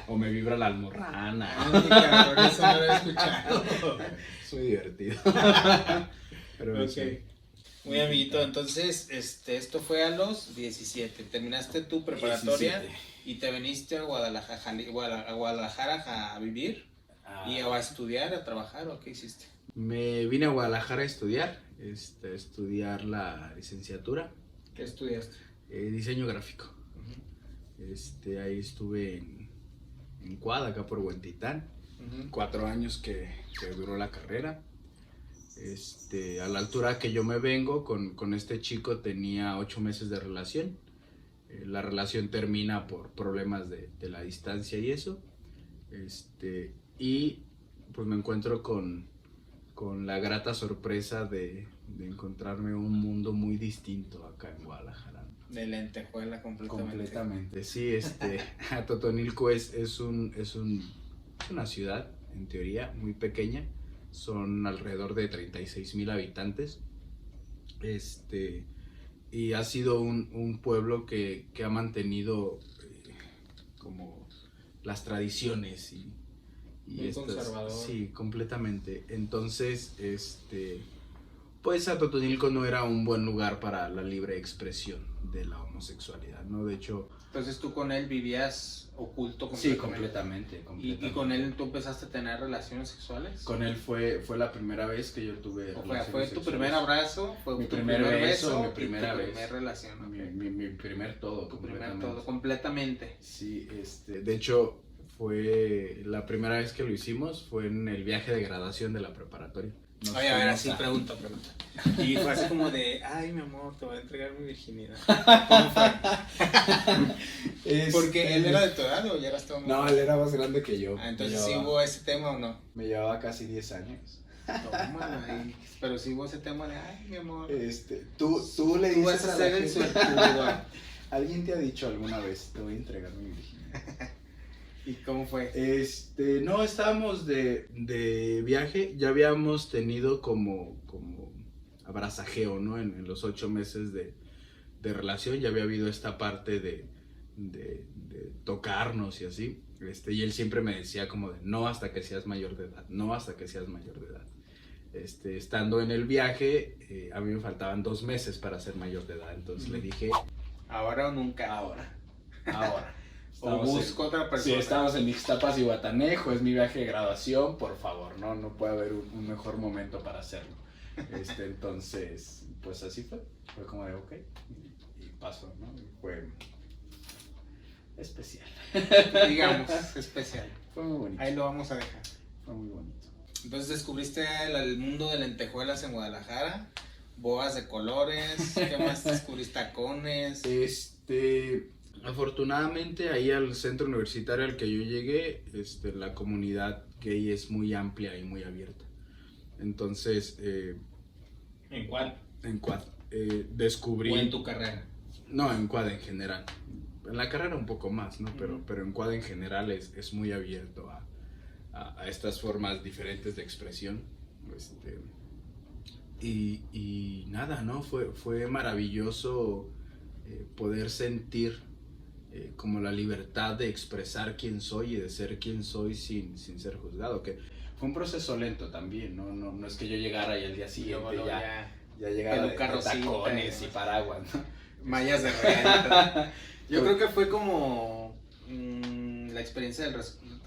B: o me vibra la almorrana.
A: Ay, cabrón, eso no lo he escuchado.
B: Es muy divertido. Pero
A: Ok.
B: sí.
A: Muy amiguito, entonces esto fue a los 17. Terminaste tu preparatoria
B: 17.
A: y te viniste a Guadalajara a vivir y a estudiar, a trabajar, ¿o qué hiciste?
B: Me vine a Guadalajara a estudiar, estudiar la licenciatura,
A: ¿Qué estudiaste?
B: diseño gráfico. Ahí estuve en Cuad, acá por Huentitán, 4 años que duró la carrera. A la altura que yo me vengo, con este chico tenía 8 meses de relación. La relación termina por problemas de la distancia y eso. Y pues me encuentro con la grata sorpresa de encontrarme un mundo muy distinto acá en Guadalajara.
A: De lentejuela completamente.
B: Sí, Atotonilco es una ciudad, en teoría, muy pequeña. Son alrededor de 36,000 habitantes. Y ha sido un pueblo que ha mantenido como las tradiciones y
A: Muy conservador.
B: Sí, completamente. Entonces, pues Atotonilco no era un buen lugar para la libre expresión de la homosexualidad, ¿no? De hecho...
A: Entonces tú con él vivías oculto
B: Sí,
A: completamente.
B: completamente.
A: ¿Y con él tú empezaste a tener relaciones sexuales?
B: Con él fue la primera vez que yo tuve
A: ¿O
B: relaciones
A: fue tu
B: sexuales.
A: primer abrazo? ¿Fue
B: Mi
A: tu
B: primer beso, mi
A: y
B: primera
A: tu
B: vez.
A: primer relación? Ok.
B: Mi primer todo,
A: Tu primer
B: completamente.
A: todo, completamente.
B: Sí, de hecho, fue la primera vez que lo hicimos, fue en el viaje de graduación de la preparatoria. Nos
A: Oye, a ver,
B: fuimos
A: así
B: a-
A: pregunta. Y fue así como de, ay, mi amor, te voy a entregar mi virginidad. ¿Cómo fue? Porque él era de tu edad o ya eras todo
B: No, él era más grande que yo.
A: Ah, entonces
B: Me
A: sí
B: llevaba-
A: hubo ese tema o no.
B: Me llevaba casi 10 años.
A: Tómala ahí. Pero sí hubo ese tema de, ay, mi amor.
B: Tú le
A: Tú
B: dices
A: vas a
B: a la
A: ser el
B: gente-
A: suertudo.
B: ¿Alguien te ha dicho alguna vez, te voy a entregar mi virginidad?
A: ¿Y cómo fue?
B: No, estábamos de viaje, ya habíamos tenido como abrazajeo, ¿no? En los 8 meses de relación ya había habido esta parte de tocarnos y así. Y él siempre me decía como de no hasta que seas mayor de edad, no hasta que seas mayor de edad. Estando en el viaje, a mí me faltaban 2 meses para ser mayor de edad, entonces le dije,
A: ¿Ahora o nunca?
B: ahora.
A: O busco otra
B: Sí,
A: persona.
B: estamos en Ixtapas y Guatanejo, es mi viaje de graduación, por favor, no puede haber un mejor momento para hacerlo. Entonces, pues así fue como de ok, y pasó, ¿no? Y fue especial,
A: Digamos, especial.
B: fue muy bonito,
A: Ahí lo vamos a dejar.
B: fue muy bonito.
A: Entonces descubriste el mundo de lentejuelas en Guadalajara, boas de colores, ¿qué más descubriste? Tacones.
B: Afortunadamente ahí al centro universitario al que yo llegué, la comunidad gay es muy amplia y muy abierta. Entonces,
A: ¿En cuál?
B: en Cuad, descubrí...
A: ¿O en tu carrera?
B: No, en Cuad en general. En la carrera un poco más, ¿no? Pero en Cuad en general es muy abierto a estas formas diferentes de expresión. Y nada, ¿no? Fue maravilloso poder sentir como la libertad de expresar quién soy y de ser quien soy sin ser juzgado. Que fue un proceso lento también, ¿no? No es que yo llegara y al día siguiente
A: Luego
B: ya llegaba de
A: peluca rosita,
B: tacones y paraguas, ¿no?
A: mallas de regalito. Yo creo que fue como la experiencia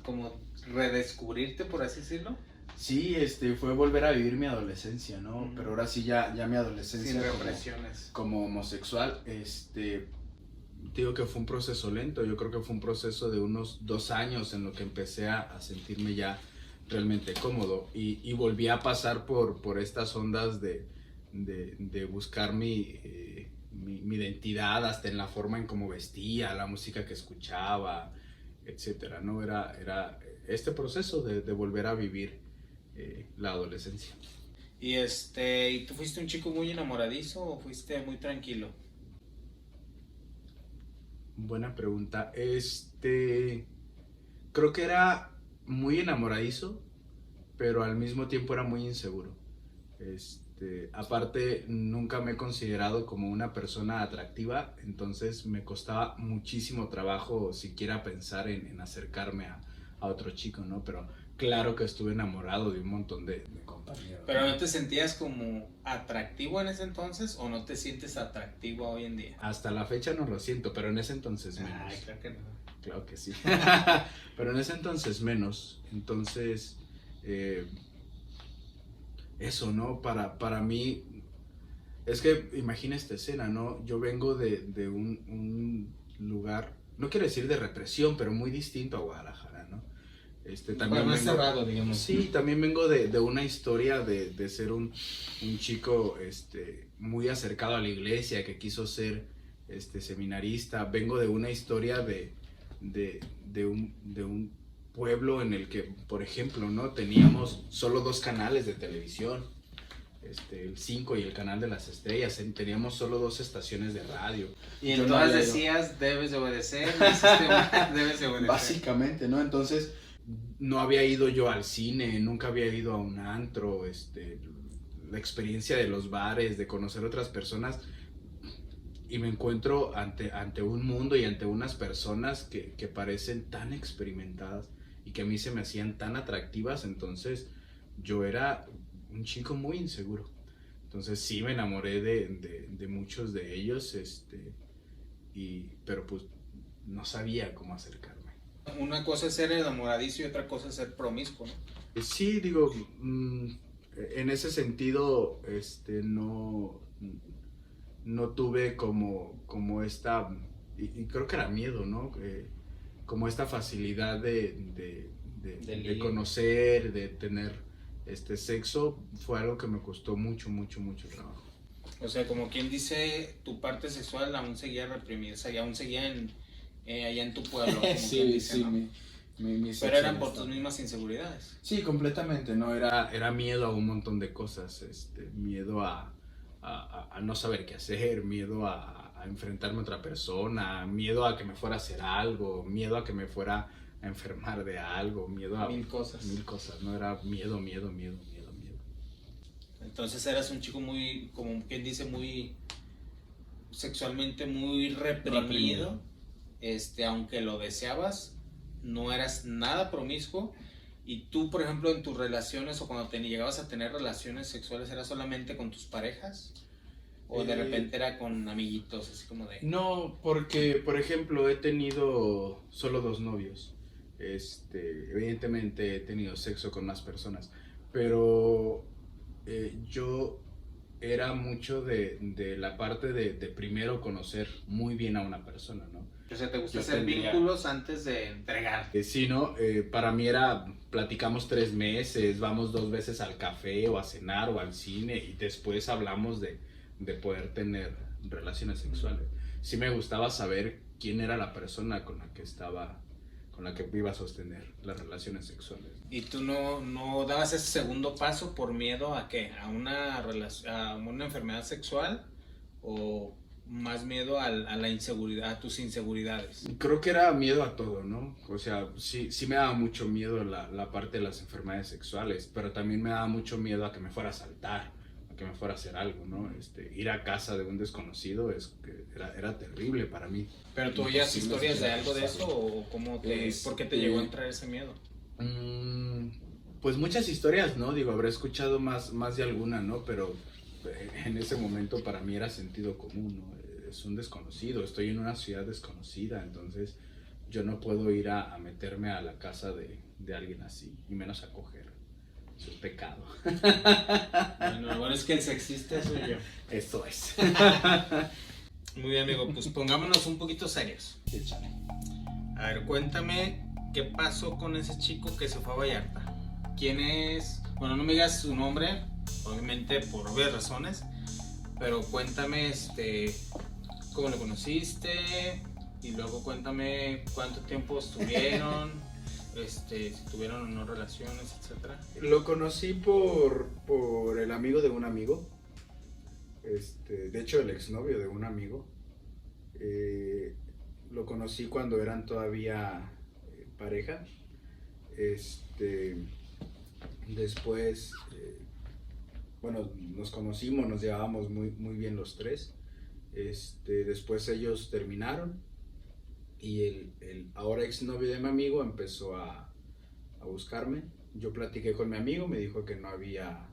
A: como redescubrirte, por así decirlo.
B: Sí, fue volver a vivir mi adolescencia, ¿no?
A: Ujú.
B: Pero ahora sí ya mi adolescencia
A: Sin
B: como,
A: represiones.
B: como homosexual, digo que fue un proceso lento. Yo creo que fue un proceso de unos 2 años en lo que empecé a sentirme ya realmente cómodo y volví a pasar por estas ondas de buscar mi identidad, hasta en la forma en cómo vestía, la música que escuchaba, etcétera, ¿no? Era este proceso de volver a vivir la adolescencia.
A: ¿Y tú fuiste un chico muy enamoradizo o fuiste muy tranquilo?
B: Buena pregunta. Creo que era muy enamoradizo, pero al mismo tiempo era muy inseguro. Aparte, nunca me he considerado como una persona atractiva, entonces me costaba muchísimo trabajo siquiera pensar en acercarme a otro chico, ¿no? Pero claro que estuve enamorado de un montón de compañeros.
A: ¿Pero no te sentías como atractivo en ese entonces o no te sientes atractivo hoy en día?
B: Hasta la fecha no lo siento, pero en ese entonces menos.
A: Ay, creo que no.
B: Claro que sí. Pero en ese entonces menos. Entonces, eso, ¿no? Para mí, es que imagina esta escena, ¿no? Yo vengo de un lugar, no quiero decir de represión, pero muy distinto a Guadalajara, ¿no? También
A: Más
B: vengo,
A: cerrado, digamos.
B: sí, también vengo de una historia de ser un chico muy acercado a la iglesia, que quiso ser seminarista. Vengo de una historia de un pueblo en el que, por ejemplo, ¿no? Teníamos solo 2 canales de televisión, el 5 y el canal de las estrellas. Teníamos solo 2 estaciones de radio.
A: Y
B: Yo
A: en
B: no
A: todas
B: había ido-
A: decías, debes de obedecer, el sistema debes de obedecer.
B: Básicamente, ¿no? Entonces, no había ido yo al cine, nunca había ido a un antro, la experiencia de los bares, de conocer otras personas, y me encuentro ante un mundo y ante unas personas que parecen tan experimentadas y que a mí se me hacían tan atractivas. Entonces yo era un chico muy inseguro. Entonces sí me enamoré de muchos de ellos, pero pues no sabía cómo acercarme.
A: Una cosa es ser enamoradizo y otra cosa es ser promiscuo, ¿no?
B: Sí, digo, en ese sentido, no tuve como esta, y creo que era miedo, ¿no? Como esta facilidad de conocer, de tener sexo, fue algo que me costó mucho, mucho, mucho trabajo.
A: O sea, como quien dice, tu parte sexual aún seguía reprimida, o sea, y aún seguía allá en tu pueblo, como quien dice, ¿no?
B: Mi
A: Pero eran
B: sexo
A: por
B: estaba-
A: tus mismas inseguridades.
B: Sí, completamente, ¿no? Era miedo a un montón de cosas, miedo a no saber qué hacer, miedo a enfrentarme a otra persona, miedo a que me fuera a hacer algo, miedo a que me fuera a enfermar de algo, miedo a
A: Mil cosas.
B: mil cosas, ¿no? Era miedo, miedo, miedo, miedo, miedo.
A: Entonces eras un chico muy, como quien dice, muy sexualmente muy reprimido. Aunque lo deseabas, no eras nada promiscuo. Y tú, por ejemplo, en tus relaciones o cuando llegabas a tener relaciones sexuales, ¿era solamente con tus parejas? ¿O de repente era con amiguitos, así como de...?
B: No, porque, por ejemplo, he tenido solo 2 novios. Evidentemente he tenido sexo con más personas, pero yo era mucho de la parte de primero conocer muy bien a una persona, ¿no?
A: O sea, ¿te gusta
B: Yo
A: hacer
B: tendría-
A: vínculos antes de entregar?
B: Sí, ¿no? Para mí era, platicamos 3 meses, vamos 2 veces al café o a cenar o al cine y después hablamos de poder tener relaciones sexuales. Sí me gustaba saber quién era la persona con la que iba a sostener las relaciones sexuales.
A: ¿Y tú no dabas ese segundo paso por miedo a qué? ¿A a una enfermedad sexual? ¿O más miedo a la inseguridad, a tus inseguridades?
B: Creo que era miedo a todo, ¿no? O sea, sí me daba mucho miedo la parte de las enfermedades sexuales, pero también me daba mucho miedo a que me fuera a asaltar, a que me fuera a hacer algo, ¿no? Ir a casa de un desconocido era terrible para mí.
A: ¿Pero tú oías
B: Imposible
A: historias de
B: siquiera
A: algo de eso
B: pensarlo.
A: o por qué te llegó a entrar ese miedo?
B: Pues muchas historias, ¿no? Digo, habré escuchado más de alguna, ¿no? Pero en ese momento para mí era sentido común, ¿no? Es un desconocido, estoy en una ciudad desconocida, entonces yo no puedo ir a meterme a la casa de alguien así, y menos a coger. Eso es pecado.
A: Bueno, lo bueno es que el sexista soy yo.
B: Eso es.
A: Muy bien, amigo, pues pongámonos un poquito serios.
B: Échale.
A: A ver, cuéntame qué pasó con ese chico que se fue a Vallarta. ¿Quién es? Bueno, no me digas su nombre, obviamente por obvias razones, pero cuéntame cómo lo conociste y luego cuéntame cuánto tiempo estuvieron, si tuvieron o no relaciones, etcétera.
B: Lo conocí por el amigo de un amigo. De hecho, el exnovio de un amigo. Lo conocí cuando eran todavía pareja. Después, bueno, nos conocimos, nos llevábamos muy, muy bien los tres. Después ellos terminaron y el ahora exnovio de mi amigo empezó a buscarme. Yo platiqué con mi amigo, me dijo que no había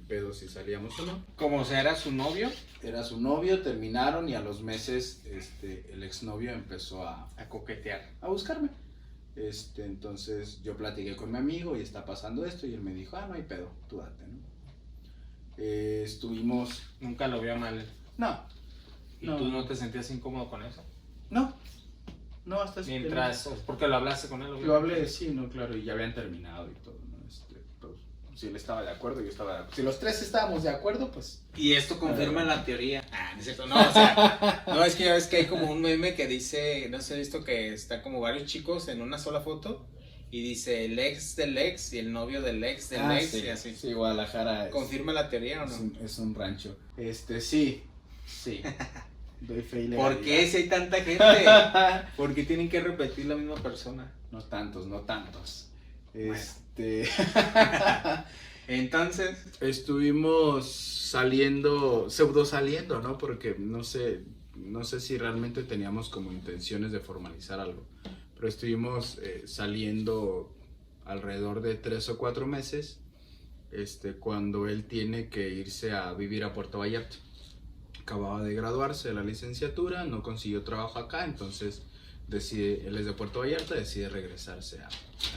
B: pedo si salíamos o no.
A: Como sea, era su novio.
B: Era su novio, terminaron y a los meses el exnovio empezó a
A: Coquetear.
B: buscarme. Entonces yo platiqué con mi amigo y está pasando esto y él me dijo, no hay pedo, tú date, ¿no? Estuvimos...
A: Nunca lo vio mal.
B: No.
A: ¿Y tú no te sentías incómodo con eso?
B: No, hasta ese
A: Mientras, porque lo hablaste con él.
B: Lo hablé, sí, no, claro, y ya habían terminado y todo, ¿no? Pues, si él estaba de acuerdo, yo estaba de acuerdo. Si los tres estábamos de acuerdo, pues...
A: Y esto confirma la teoría. No es cierto, no, o sea, no, es que ya ves que hay como un meme que dice, no sé, he visto que está como varios chicos en una sola foto y dice el ex del ex y el novio del ex del ex
B: sí,
A: y así.
B: Sí, Guadalajara
A: ¿Confirma la teoría o no?
B: es un rancho. Sí. Doy fe y
A: ¿Por
B: legalidad.
A: qué si hay tanta gente? ¿Por qué tienen que repetir la misma persona?
B: No tantos.
A: Bueno. Entonces,
B: estuvimos pseudo saliendo, ¿no? Porque no sé si realmente teníamos como intenciones de formalizar algo. Pero estuvimos saliendo alrededor de 3 o 4 meses, cuando él tiene que irse a vivir a Puerto Vallarta. Acababa de graduarse de la licenciatura, no consiguió trabajo acá, entonces él es de Puerto Vallarta, decide regresarse a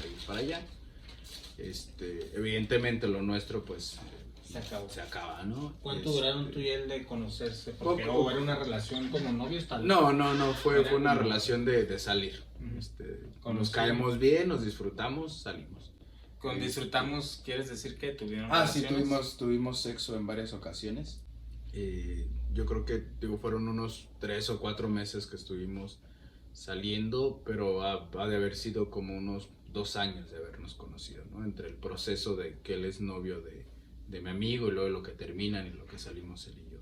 B: ir para allá. Evidentemente lo nuestro pues se acaba, ¿no?
A: ¿cuánto duraron tú y él de conocerse? Porque
B: Poco.
A: era una relación como novios tal vez.
B: No, fue
A: Era
B: una
A: como-
B: relación de salir. Nos caemos bien, nos disfrutamos, salimos.
A: Con disfrutamos, ¿quieres decir que tuvieron
B: Sí,
A: relaciones?
B: tuvimos sexo en varias ocasiones. Yo creo que fueron unos 3 o 4 meses que estuvimos saliendo, pero ha de haber sido como unos 2 años de habernos conocido, ¿no? Entre el proceso de que él es novio de mi amigo y luego lo que terminan y lo que salimos él y yo.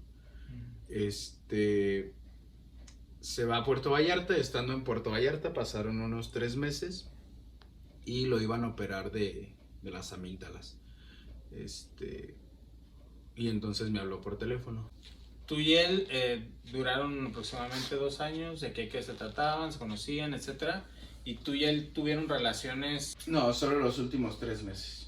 B: Se va a Puerto Vallarta, estando en Puerto Vallarta pasaron unos 3 meses y lo iban a operar de las amígdalas. Y entonces me habló por teléfono.
A: Tú y él duraron aproximadamente 2 años, de qué se trataban, se conocían, etcétera. Y tú y él tuvieron relaciones
B: No, solo los últimos 3 meses.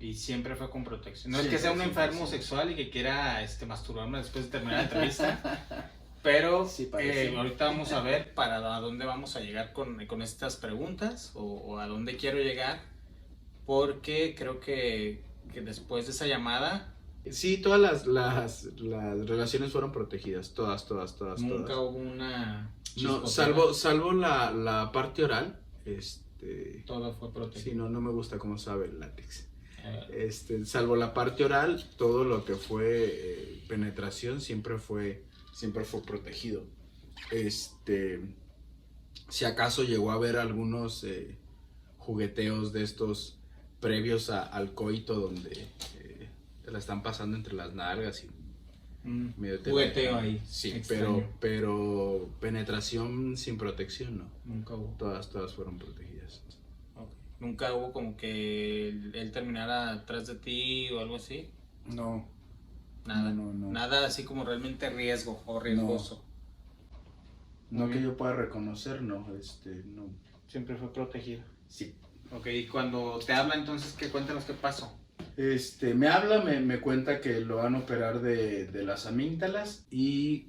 A: y siempre fue con protección. No es que
B: Siempre,
A: sea un
B: siempre,
A: enfermo
B: sí.
A: sexual y que quiera masturbarme después de terminar la entrevista. Pero
B: Sí, parece.
A: ahorita vamos a ver para a dónde vamos a llegar con estas preguntas o a dónde quiero llegar. Porque creo que después de esa llamada
B: Sí, todas las relaciones fueron protegidas, todas.
A: nunca hubo una
B: No,
A: chispotera.
B: salvo la parte oral,
A: Todo fue
B: sí,
A: protegido.
B: no me gusta cómo sabe el látex. Salvo la parte oral, todo lo que fue penetración siempre fue protegido. Si acaso llegó a haber algunos jugueteos de estos previos al coito donde te la están pasando entre las nalgas y medio te
A: Jugueteo ahí.
B: Sí,
A: extraño.
B: pero penetración sin protección no.
A: Nunca hubo.
B: Todas fueron protegidas.
A: Ok. Nunca hubo como que él terminara atrás de ti o algo así.
B: No.
A: Nada.
B: No.
A: Nada así como realmente riesgo o riesgoso.
B: No
A: Muy
B: que
A: bien.
B: yo pueda reconocer, no. No.
A: Siempre fue protegido.
B: Sí.
A: Ok, y cuando te habla entonces, cuéntanos qué pasó.
B: Me habla, me cuenta que lo van a operar de las amígdalas y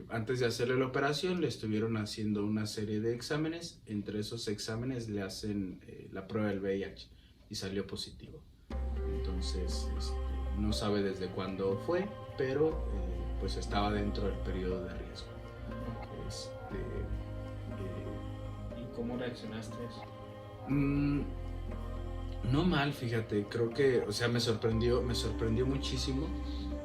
B: antes de hacerle la operación le estuvieron haciendo una serie de exámenes. Entre esos exámenes le hacen la prueba del VIH y salió positivo. Entonces, no sabe desde cuándo fue, pero pues estaba dentro del periodo de riesgo.
A: ¿Y cómo reaccionaste a eso?
B: No mal, fíjate, creo que, o sea, me sorprendió muchísimo.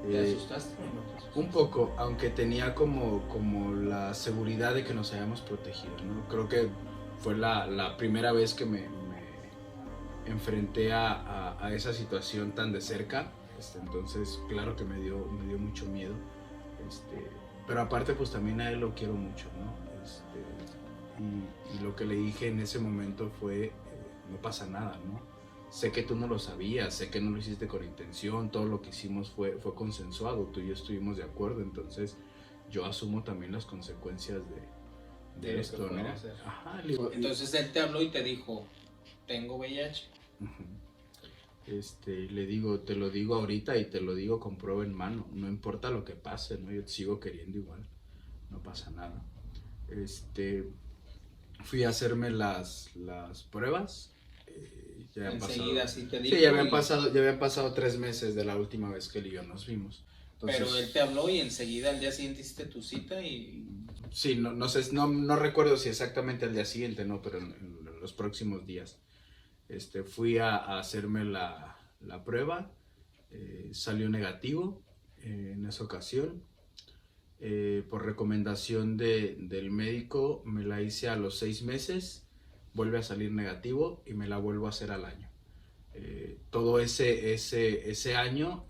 A: ¿Te asustaste o no te asustaste?
B: Un poco, aunque tenía como la seguridad de que nos hayamos protegido, ¿no? Creo que fue la primera vez que me enfrenté a esa situación tan de cerca, entonces claro que me dio mucho miedo, pero aparte pues también a él lo quiero mucho, ¿no? Y lo que le dije en ese momento fue, no pasa nada, ¿no? Sé que tú no lo sabías, sé que no lo hiciste con intención, todo lo que hicimos fue consensuado, tú y yo estuvimos de acuerdo, entonces yo asumo también las consecuencias de esto, ¿no?
A: Ajá, entonces él te habló y te dijo, tengo VIH.
B: Le digo, te lo digo ahorita y te lo digo con prueba en mano, no importa lo que pase, ¿no? Yo te sigo queriendo igual, no pasa nada. Fui a hacerme las pruebas. Ya
A: enseguida pasado, sí te dijo.
B: Sí, ya habían pasado 3 meses de la última vez que él y yo nos vimos. Entonces,
A: pero él te habló y enseguida al día siguiente hiciste tu cita y...
B: Sí, no sé, no recuerdo si exactamente al día siguiente, no, pero en los próximos días. Fui a hacerme la prueba, salió negativo en esa ocasión. Por recomendación del médico me la hice a los 6 meses, vuelve a salir negativo y me la vuelvo a hacer al año. Todo ese año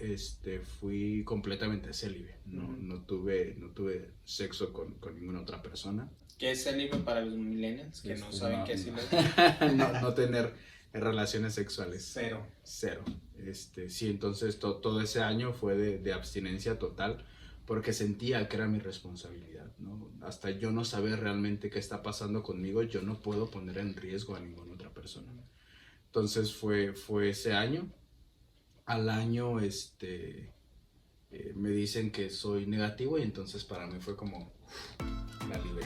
B: fui completamente célibe, no tuve sexo con ninguna otra persona.
A: ¿Qué es célibe para los millennials que no saben qué es célibe?
B: No tener relaciones sexuales.
A: Cero.
B: Sí, entonces todo ese año fue de abstinencia total, porque sentía que era mi responsabilidad, ¿no? Hasta yo no saber realmente qué está pasando conmigo, yo no puedo poner en riesgo a ninguna otra persona. Entonces fue ese año. Al año me dicen que soy negativo y entonces para mí fue como la libré.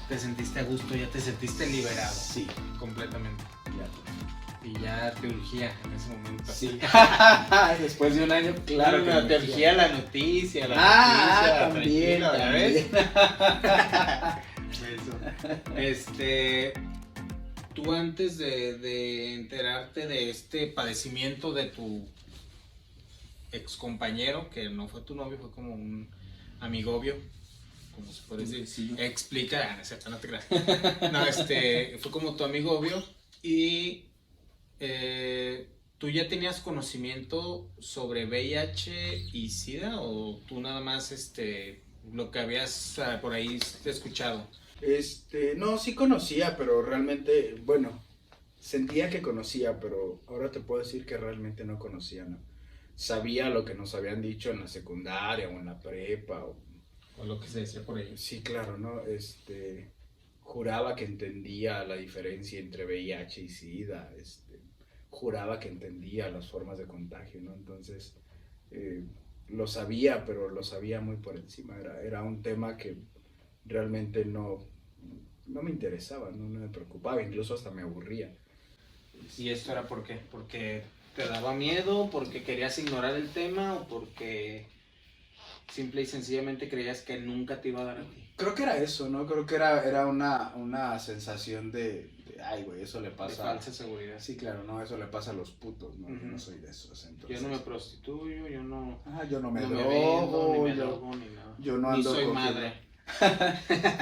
A: ¿Te sentiste a gusto? ¿Ya te sentiste liberado?
B: Sí.
A: Completamente.
B: Ya.
A: Y ya te urgía en ese momento.
B: Sí. Después de un año, claro que
A: te urgía la noticia.
B: También.
A: ¿Ya ves? Eso. Tú antes de enterarte de este padecimiento de tu ex compañero, que no fue tu novio, fue como un amigobio, como se puede decir,
B: sí.
A: Explica, no te creas. No, fue como tu amigobio y ¿tú ya tenías conocimiento sobre VIH y SIDA o tú nada más lo que habías por ahí escuchado?
B: No, sí conocía, pero realmente, bueno, sentía que conocía, pero ahora te puedo decir que realmente no conocía, ¿no? Sabía lo que nos habían dicho en la secundaria o en la prepa
A: O lo que se decía por ahí.
B: Sí, claro, ¿no? Juraba que entendía la diferencia entre VIH y SIDA, juraba que entendía las formas de contagio, ¿no? Entonces, lo sabía, pero lo sabía muy por encima, era un tema que realmente no me interesaba, no me preocupaba, incluso hasta me aburría.
A: ¿Y esto era por qué? ¿Porque te daba miedo? ¿Porque querías ignorar el tema? ¿O porque simple y sencillamente creías que nunca te iba a dar a ti?
B: Creo que era eso, ¿no? Creo que era una sensación de ay, güey, eso le pasa...
A: De falsa seguridad.
B: Sí, claro, no, eso le pasa a los putos, ¿no? Yo no soy de esos, entonces...
A: Yo no me prostituyo, yo no...
B: yo no me
A: drogo, ni me drogo, ni nada.
B: Yo no ando
A: ni soy
B: cogiendo.
A: Madre.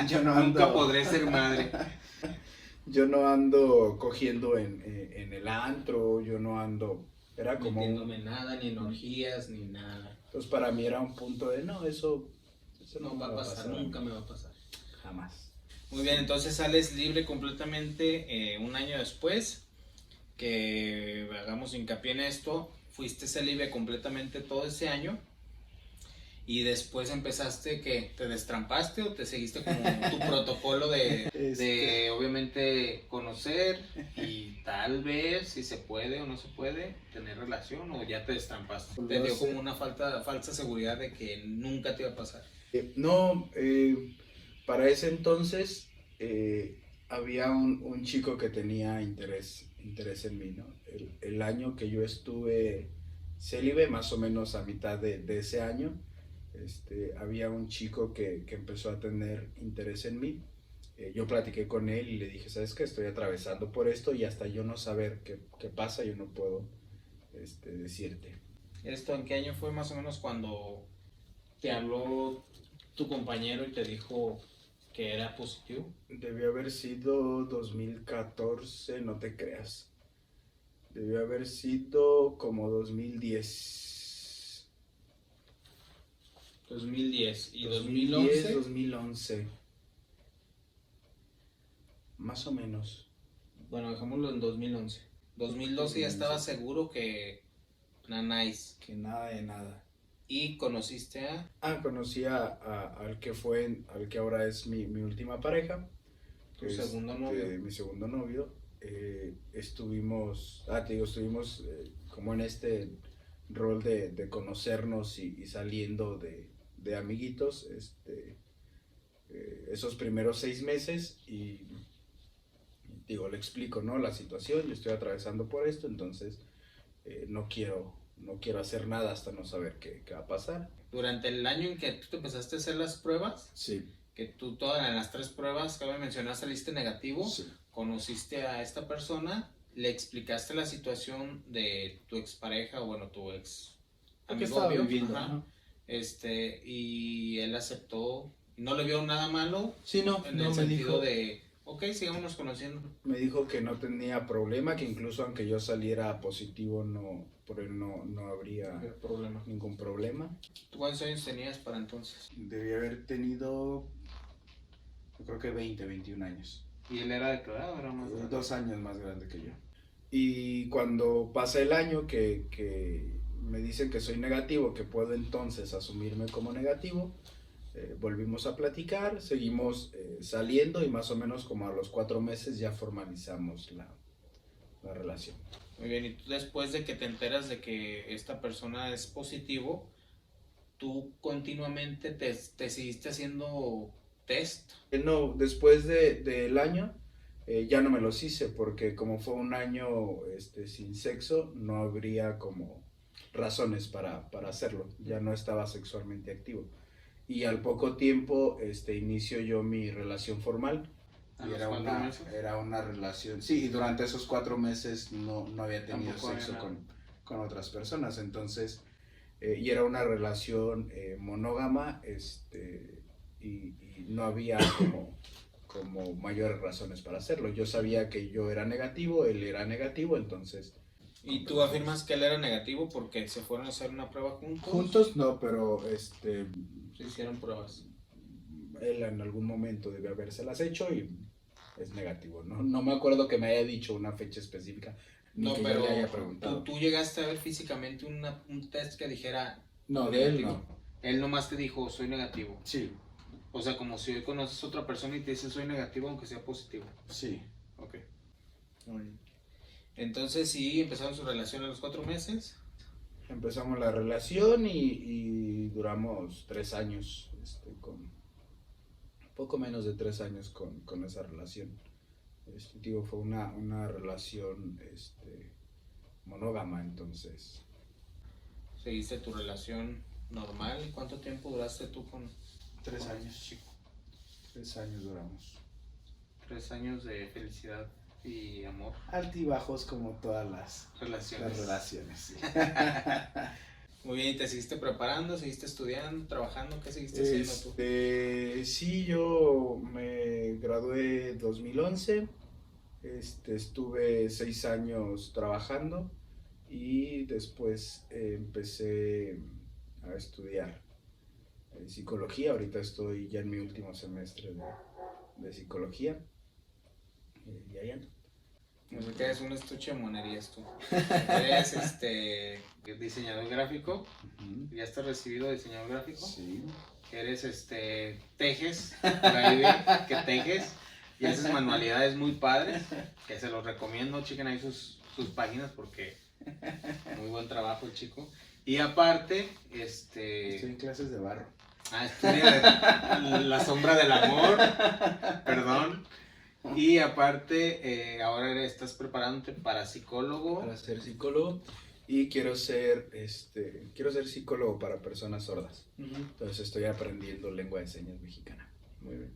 B: Yo no ando...
A: Nunca podré ser madre.
B: Yo no ando cogiendo en el antro, yo no ando... Era como...
A: Metiéndome nada, ni en orgías, ni nada.
B: Entonces para mí era un punto de, no, eso
A: no va a pasar, nunca me va a pasar.
B: Jamás.
A: Muy bien, entonces sales libre completamente un año después, que hagamos hincapié en esto, fuiste libre completamente todo ese año y después empezaste, ¿qué? ¿Te destrampaste o te seguiste como tu protocolo de obviamente conocer y tal vez si se puede o no se puede tener relación o ya te destrampaste? Te dio como una falsa seguridad de que nunca te iba a pasar.
B: Para ese entonces había un chico que tenía interés interés en mí, ¿no? El año que yo estuve célibe, más o menos a mitad de ese año, había un chico que empezó a tener interés en mí. Yo platiqué con él y le dije, ¿sabes qué? Estoy atravesando por esto y hasta yo no saber qué pasa, yo no puedo decirte.
A: ¿Esto en qué año fue más o menos cuando te habló tu compañero y te dijo que era positivo?
B: Debió haber sido 2014, no te creas. Debió haber sido como 2010.
A: 2010 y
B: 2010, 2011. Más o menos.
A: Bueno, dejémoslo en 2011. 2012 ya estaba seguro que Nanais.
B: Que nada de nada.
A: ¿Y conociste a?
B: Conocí al que ahora es mi última pareja.
A: ¿Tu segundo novio?
B: Mi segundo novio. Estuvimos como en este rol de conocernos y saliendo de amiguitos esos primeros 6 meses y le explico, ¿no? La situación, yo estoy atravesando por esto, entonces no quiero hacer nada hasta no saber qué va a pasar.
A: Durante el año en que tú te empezaste a hacer las pruebas,
B: Sí.
A: que tú todas en las 3 pruebas que me mencionaste saliste negativo,
B: Sí.
A: conociste a esta persona, le explicaste la situación de tu expareja o bueno, tu ex
B: Lo que
A: amigo
B: estaba
A: obvio,
B: viviendo,
A: ajá,
B: ¿no?
A: Y él aceptó, no le vio nada malo
B: Sí, no,
A: en
B: no
A: el
B: me
A: sentido
B: dijo,
A: de, ok, sigámonos conociendo.
B: me dijo que no tenía problema, que incluso aunque yo saliera positivo, por él no habría
A: ¿Qué problema?
B: ningún problema.
A: ¿Tú cuántos años tenías para entonces?
B: Debía haber tenido, yo creo que 21 años.
A: ¿Y él era declarado? Era más grande.
B: 2 años más grande que yo. Y cuando pasa el año que me dicen que soy negativo, que puedo entonces asumirme como negativo, volvimos a platicar, seguimos saliendo y más o menos como a los 4 meses ya formalizamos la relación.
A: Muy bien, y tú después de que te enteras de que esta persona es positivo, tú continuamente te seguiste haciendo test.
B: No, después del año ya no me los hice porque como fue un año sin sexo, no habría como razones para hacerlo, ya no estaba sexualmente activo. Y al poco tiempo inicio yo mi relación formal.
A: ¿A
B: Y
A: los
B: era
A: 4 meses?
B: era una relación, sí, y durante esos 4 meses no había tenido
A: Tampoco había
B: sexo
A: nada.
B: con otras personas, entonces, y era una relación monógama, y no había como mayores razones para hacerlo. Yo sabía que yo era negativo, él era negativo, entonces...
A: ¿Y tú afirmas que él era negativo porque se fueron a hacer una prueba juntos?
B: Juntos no, pero
A: Se hicieron pruebas.
B: él en algún momento debe habérselas hecho y es negativo. No me acuerdo que me haya dicho una fecha específica, ni
A: No,
B: que yo
A: pero
B: le haya preguntado.
A: ¿tú llegaste a ver físicamente un test que dijera
B: No, de él
A: negativo?
B: no.
A: Él nomás te dijo, soy negativo.
B: Sí,
A: O sea, como si hoy conoces a otra persona y te dice, soy negativo aunque sea positivo.
B: sí.
A: Ok. Muy bien. Entonces sí, empezaron su relación a los 4 meses.
B: Empezamos la relación y duramos 3 años, poco menos de 3 años con esa relación. Fue una relación monógama, entonces.
A: Seguiste tu relación normal. ¿Y cuánto tiempo duraste tú con
B: 3 años. 3 años duramos.
A: 3 años de felicidad y amor?
B: Altibajos como todas las
A: Relaciones.
B: relaciones. Sí.
A: Muy bien, ¿y te seguiste preparando? ¿Seguiste estudiando, trabajando? ¿Qué seguiste haciendo tú?
B: Sí, yo me gradué en 2011, estuve 6 años trabajando y después empecé a estudiar psicología. Ahorita estoy ya en mi último semestre de psicología y ahí ando.
A: Me quedas un estuche de monerías tú. Eres diseñador gráfico.
B: Ujú.
A: ¿Ya estás recibido de diseñador gráfico?
B: Sí.
A: Eres tejes, por ahí vi que tejes y haces manualidades muy padres, que se los recomiendo, chequen ahí sus páginas porque muy buen trabajo, chico. Y aparte,
B: Estoy en clases de barro.
A: estudia La sombra del amor, perdón. Y aparte, ahora estás preparándote para psicólogo.
B: Para ser psicólogo y quiero ser psicólogo para personas sordas. Entonces estoy aprendiendo lengua de señas mexicana. Muy bien.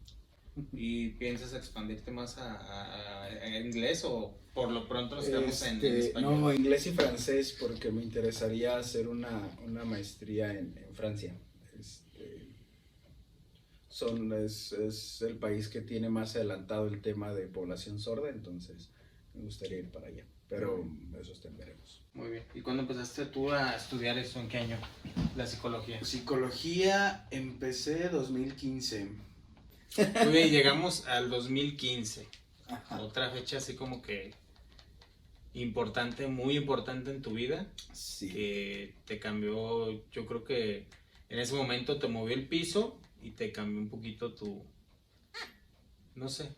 A: ¿Y piensas expandirte más a inglés o por lo pronto nos quedamos en español?
B: No, inglés y francés porque me interesaría hacer una maestría en Francia. Es el país que tiene más adelantado el tema de población sorda, entonces me gustaría ir para allá, pero eso veremos.
A: Muy bien. ¿Y cuándo empezaste tú a estudiar eso? ¿En qué año? La psicología.
B: Psicología empecé 2015.
A: Muy bien, llegamos al 2015.
B: Ajá.
A: Otra fecha así como que importante, muy importante en tu vida.
B: Sí.
A: Que te cambió, yo creo que en ese momento te movió el piso y te cambió un poquito no sé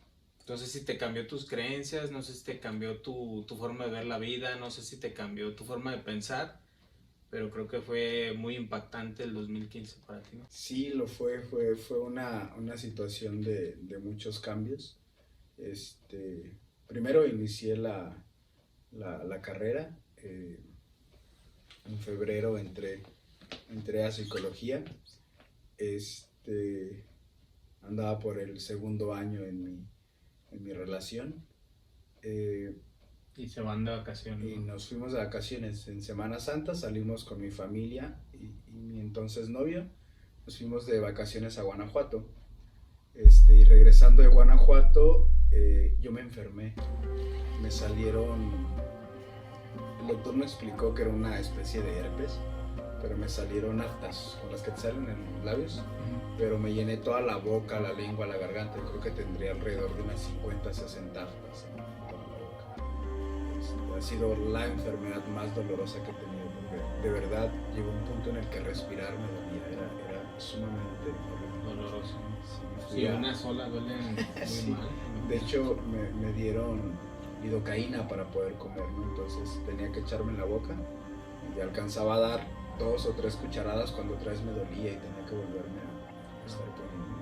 A: si te cambió tus creencias, no sé si te cambió tu forma de ver la vida, no sé si te cambió tu forma de pensar, pero creo que fue muy impactante el 2015 para ti, ¿no?
B: Sí, lo fue una situación de muchos cambios. Primero inicié la carrera, en febrero entré a psicología, andaba por el segundo año en mi relación.
A: Y se van de vacaciones,
B: Y
A: ¿no?
B: nos fuimos de vacaciones en Semana Santa, salimos con mi familia y mi entonces novio, nos fuimos de vacaciones a Guanajuato. Y regresando de Guanajuato, yo me enfermé, me salieron, el doctor me explicó que era una especie de herpes, pero me salieron aftas, con las que te salen en los labios, pero me llené toda la boca, la lengua, la garganta, yo creo que tendría alrededor de unas 50, 60 aftas en toda la boca. Ha sido la enfermedad más dolorosa que he tenido, porque de verdad llegó un punto en el que respirar me dolía, era sumamente
A: Doloroso.
B: Sí,
A: Una sola duele muy
B: Sí.
A: mal.
B: De hecho, me dieron lidocaína para poder comer, ¿no? Entonces tenía que echarme en la boca y alcanzaba a dar 2 o 3 cucharadas cuando otra vez me dolía y tenía que volverme a estar poniendo.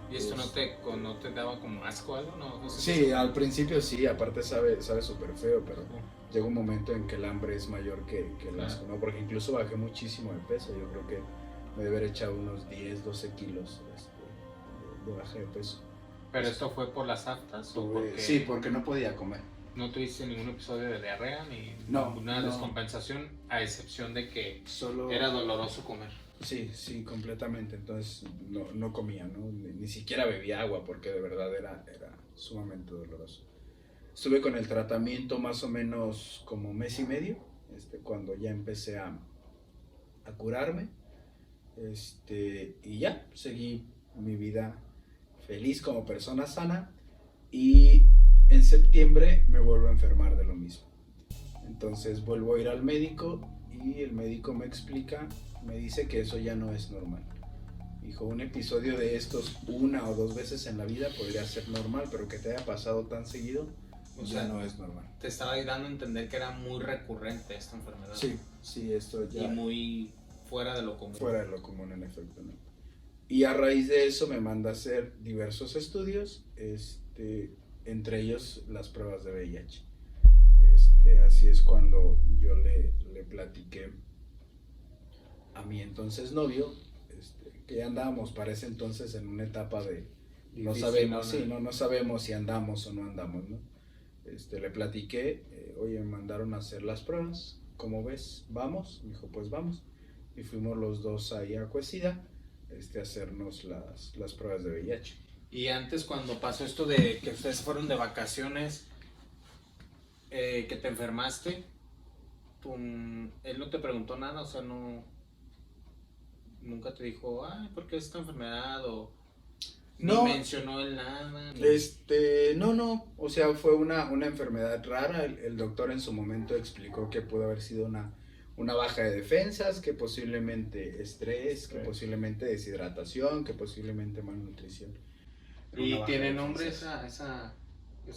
A: ¿Y esto no te daba como asco o algo? No sé
B: Sí, al principio sí, aparte sabe súper feo, pero llega un momento en que el hambre es mayor que el asco, ¿no? Porque incluso bajé muchísimo de peso, yo creo que me debe haber echado unos 10, 12 kilos de baja de peso.
A: ¿Pero esto fue por las aftas o porque
B: Sí, porque no podía comer.
A: no tuviste ningún episodio de diarrea ni
B: No,
A: ninguna
B: no.
A: descompensación, a excepción de que
B: Solo...
A: era doloroso comer?
B: Sí, completamente. Entonces no comía, ¿no? Ni siquiera bebía agua porque de verdad era sumamente doloroso. Estuve con el tratamiento más o menos como mes y medio, cuando ya empecé a curarme. Y ya, seguí mi vida feliz como persona sana y en septiembre me vuelvo a enfermar de lo mismo. Entonces vuelvo a ir al médico y el médico me dice que eso ya no es normal. Dijo, un episodio de estos 1 o 2 veces en la vida podría ser normal, pero que te haya pasado tan seguido,
A: O
B: ya
A: sea,
B: no es normal.
A: Te estaba dando a entender que era muy recurrente esta enfermedad.
B: Sí, esto ya...
A: Y muy fuera de lo común.
B: Fuera de lo común, en efecto, ¿no? Y a raíz de eso me manda a hacer diversos estudios, entre ellos las pruebas de VIH. Así es cuando yo le platiqué a mi entonces novio, que ya andábamos para ese entonces en una etapa de no sabemos si andamos o no andamos, ¿no? Le platiqué, oye, me mandaron a hacer las pruebas, ¿cómo ves? ¿Vamos? Me dijo, pues vamos. Y fuimos los dos ahí a Cuesida, a hacernos las pruebas de VIH.
A: Y antes, cuando pasó esto de que ustedes fueron de vacaciones, que te enfermaste, él no te preguntó nada, o sea, nunca te dijo, ¿por qué esta enfermedad? O
B: no
A: mencionó él nada.
B: No, o sea, fue una enfermedad rara. El doctor en su momento explicó que pudo haber sido una baja de defensas, que posiblemente estrés, que posiblemente deshidratación, que posiblemente malnutrición.
A: ¿Y tiene nombre esa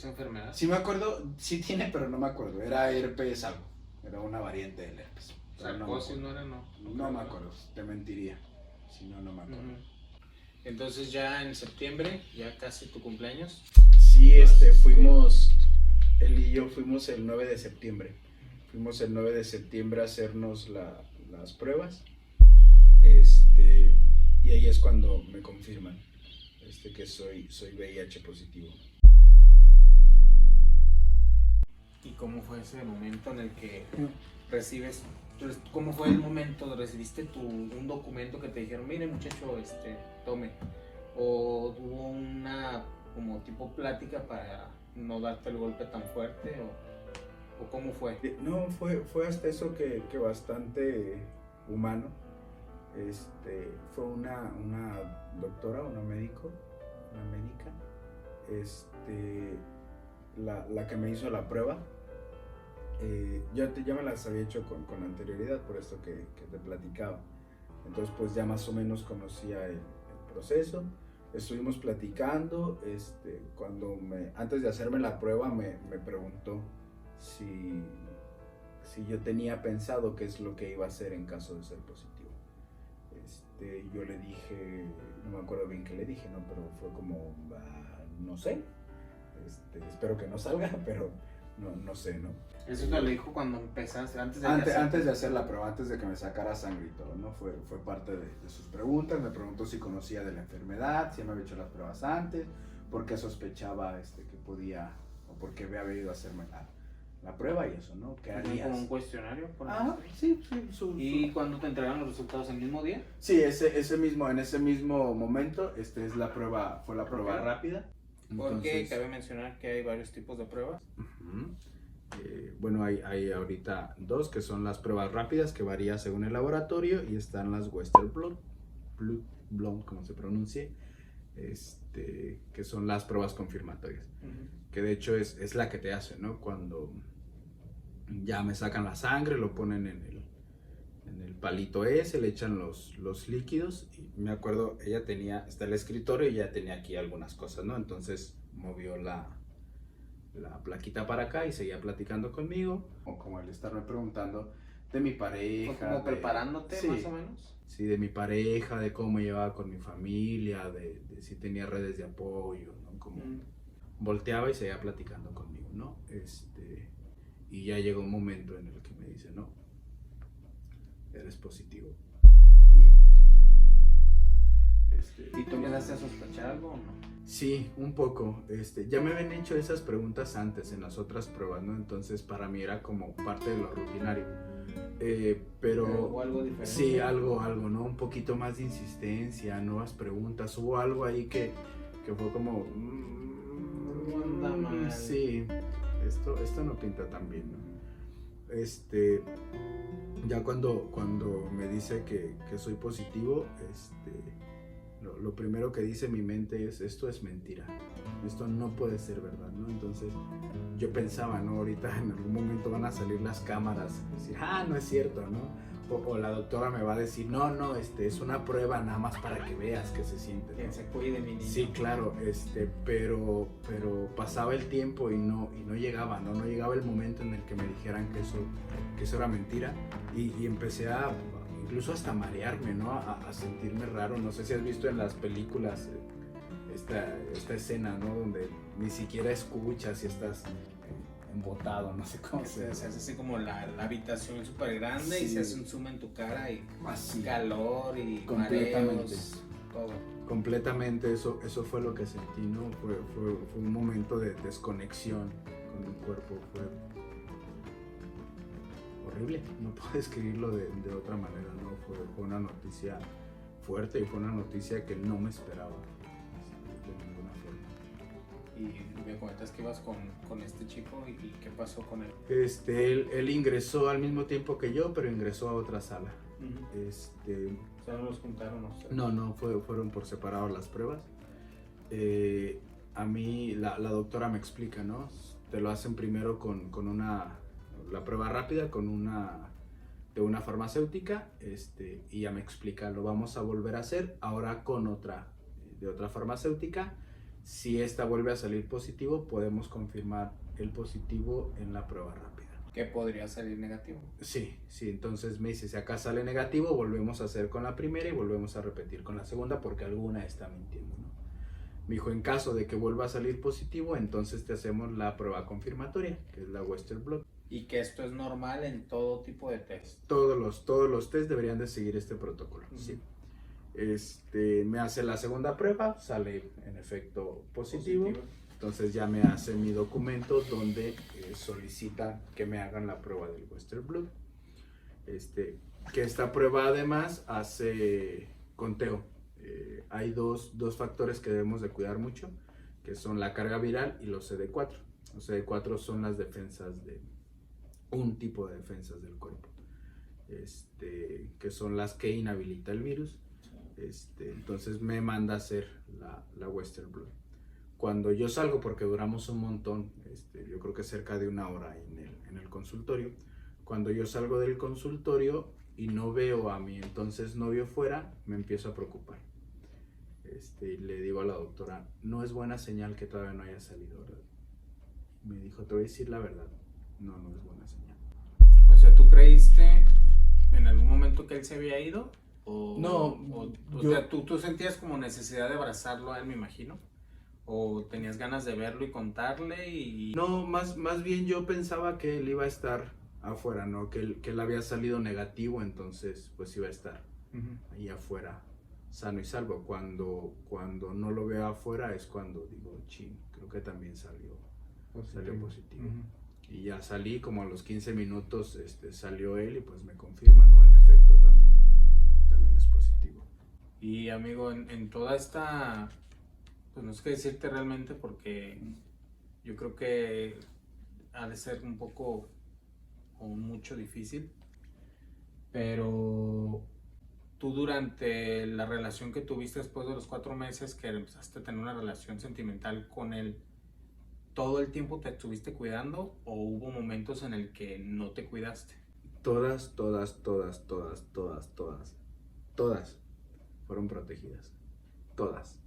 A: enfermedad?
B: Sí me acuerdo, sí tiene, pero no me acuerdo. Era herpes algo, era una variante del herpes.
A: Sarcosis no era, no.
B: No me acuerdo, te mentiría. Si no me acuerdo.
A: Entonces ya en septiembre, ya casi tu cumpleaños.
B: Sí, fuimos, él y yo fuimos el 9 de septiembre. Fuimos el 9 de septiembre a hacernos las pruebas. Y ahí es cuando me confirman que soy VIH positivo.
A: ¿Y cómo fue ese momento en el que recibes? ¿Cómo fue el momento? ¿Recibiste un documento que te dijeron, mire muchacho, tome? ¿O hubo una como tipo plática para no darte el golpe tan fuerte? ¿O cómo fue?
B: No, fue hasta eso que bastante humano. Fue una doctora, una médica, la que me hizo la prueba. Yo ya me las había hecho con anterioridad, por esto que te platicaba. Entonces pues ya más o menos conocía el proceso. Estuvimos platicando, antes de hacerme la prueba me preguntó si yo tenía pensado qué es lo que iba a hacer en caso de ser positivo. Yo le dije, no me acuerdo bien qué le dije, ¿no? Pero fue como, no sé, espero que no salga, pero no sé, ¿no?
A: Eso te lo dijo cuando empezaste, antes
B: de hacer la prueba, antes de que me sacara sangre y todo, ¿no? Fue parte de sus preguntas. Me preguntó si conocía de la enfermedad, si me había hecho las pruebas antes, por qué sospechaba que podía, o por qué había ido a hacerme la prueba y eso, ¿no? ¿Qué harías?
A: ¿Como un cuestionario?
B: Sí.
A: ¿Y cuándo te entregaron los resultados? ¿El mismo día?
B: Sí, en ese mismo momento, fue la prueba rápida.
A: Porque cabe mencionar que hay varios tipos de pruebas.
B: Bueno, hay ahorita dos, que son las pruebas rápidas, que varía según el laboratorio, y están las Western Blot, como se pronuncie, que son las pruebas confirmatorias, que de hecho es la que te hacen, ¿no? Cuando ya me sacan la sangre, lo ponen en el palito ese, le echan los líquidos, y me acuerdo, está el escritorio y ella tenía aquí algunas cosas, ¿no? Entonces movió la plaquita para acá y seguía platicando conmigo, o como el estarme preguntando de mi pareja.
A: ¿Como preparándote,
B: sí,
A: más o menos?
B: Sí, de mi pareja, de cómo me llevaba con mi familia, de si tenía redes de apoyo, ¿no? Como volteaba y seguía platicando conmigo, ¿no? Y ya llegó un momento en el que me dice, no, eres positivo.
A: ¿Y tú empezaste a sospechar algo o no?
B: Sí, un poco. Ya me habían hecho esas preguntas antes en las otras pruebas, ¿no? Entonces para mí era como parte de lo rutinario. Pero
A: ¿Hubo algo diferente?
B: Sí, algo, ¿no? Un poquito más de insistencia, nuevas preguntas. Hubo algo ahí que fue como...
A: anda mal.
B: Sí, esto no pinta tan bien, ¿no? Ya cuando me dice que soy positivo, lo primero que dice mi mente es, esto es mentira, esto no puede ser verdad, ¿no? Entonces yo pensaba, ¿no? Ahorita en algún momento van a salir las cámaras y decir, no es cierto, ¿no? O la doctora me va a decir, no, es una prueba nada más para que veas que se siente, ¿no?
A: Que se cuide, mi niño.
B: Sí, claro, pero pasaba el tiempo y no llegaba, ¿no? No llegaba el momento en el que me dijeran que eso era mentira, y empecé a incluso hasta marearme, ¿no? A sentirme raro. No sé si has visto en las películas esta escena, ¿no? Donde ni siquiera escuchas y estás embotado, no sé cómo
A: se hace así como la habitación súper grande, sí. Y se hace un zoom en tu cara y
B: así.
A: Calor y
B: completamente,
A: mareos, todo.
B: Completamente, eso fue lo que sentí, ¿no? Fue un momento de desconexión con mi cuerpo, fue horrible, no puedo describirlo de otra manera, ¿no? Fue una noticia fuerte y fue una noticia que no me esperaba de ninguna forma.
A: Y me comentas que ibas con este chico, y qué pasó con él.
B: Él ingresó al mismo tiempo que yo, pero ingresó a otra sala.
A: O sea, ¿no los juntaron ustedes? No,
B: fueron por separado las pruebas. A mí la doctora me explica, ¿no? Te lo hacen primero con la prueba rápida de una farmacéutica, y ya me explica, lo vamos a volver a hacer ahora con de otra farmacéutica. Si esta vuelve a salir positivo, podemos confirmar el positivo en la prueba rápida.
A: que podría salir negativo.
B: Sí, entonces me dice, si acá sale negativo, volvemos a hacer con la primera y volvemos a repetir con la segunda porque alguna está mintiendo, ¿no? Me dijo, en caso de que vuelva a salir positivo, entonces te hacemos la prueba confirmatoria, que es la Western Blot.
A: Y que esto es normal en todo tipo de test.
B: Todos los test deberían de seguir este protocolo, sí. Me hace la segunda prueba, sale en efecto positivo. Entonces ya me hace mi documento donde solicita que me hagan la prueba del Western Blot. Que esta prueba además hace conteo. Hay dos factores que debemos de cuidar mucho, que son la carga viral y los CD4. Los CD4 son las defensas un tipo de defensas del cuerpo, que son las que inhabilita el virus. Entonces me manda a hacer la Western Blot. Cuando yo salgo, porque duramos un montón, yo creo que cerca de 1 hora en el consultorio, cuando yo salgo del consultorio y no veo a mi entonces novio fuera, me empiezo a preocupar. Y le digo a la doctora, no es buena señal que todavía no haya salido, ¿verdad? Me dijo, te voy a decir la verdad, no es buena señal.
A: O sea, ¿tú creíste en algún momento que él se había ido?
B: No,
A: o sea, ¿tú sentías como necesidad de abrazarlo a él, me imagino? ¿O tenías ganas de verlo y contarle?
B: No, más bien yo pensaba que él iba a estar afuera, ¿no? Que él había salido negativo, entonces pues iba a estar ahí afuera, sano y salvo. Cuando no lo veo afuera es cuando digo, chin, creo que también salió positivo. Y ya salí, como a los 15 minutos salió él y pues me confirma, ¿no? En efecto también es positivo.
A: Y amigo, en toda esta, pues no sé qué decirte realmente, porque yo creo que ha de ser un poco o mucho difícil, pero tú durante la relación que tuviste después de los 4 meses que empezaste a tener una relación sentimental con él, ¿todo el tiempo te estuviste cuidando o hubo momentos en el que no te cuidaste?
B: Todas fueron protegidas, todas.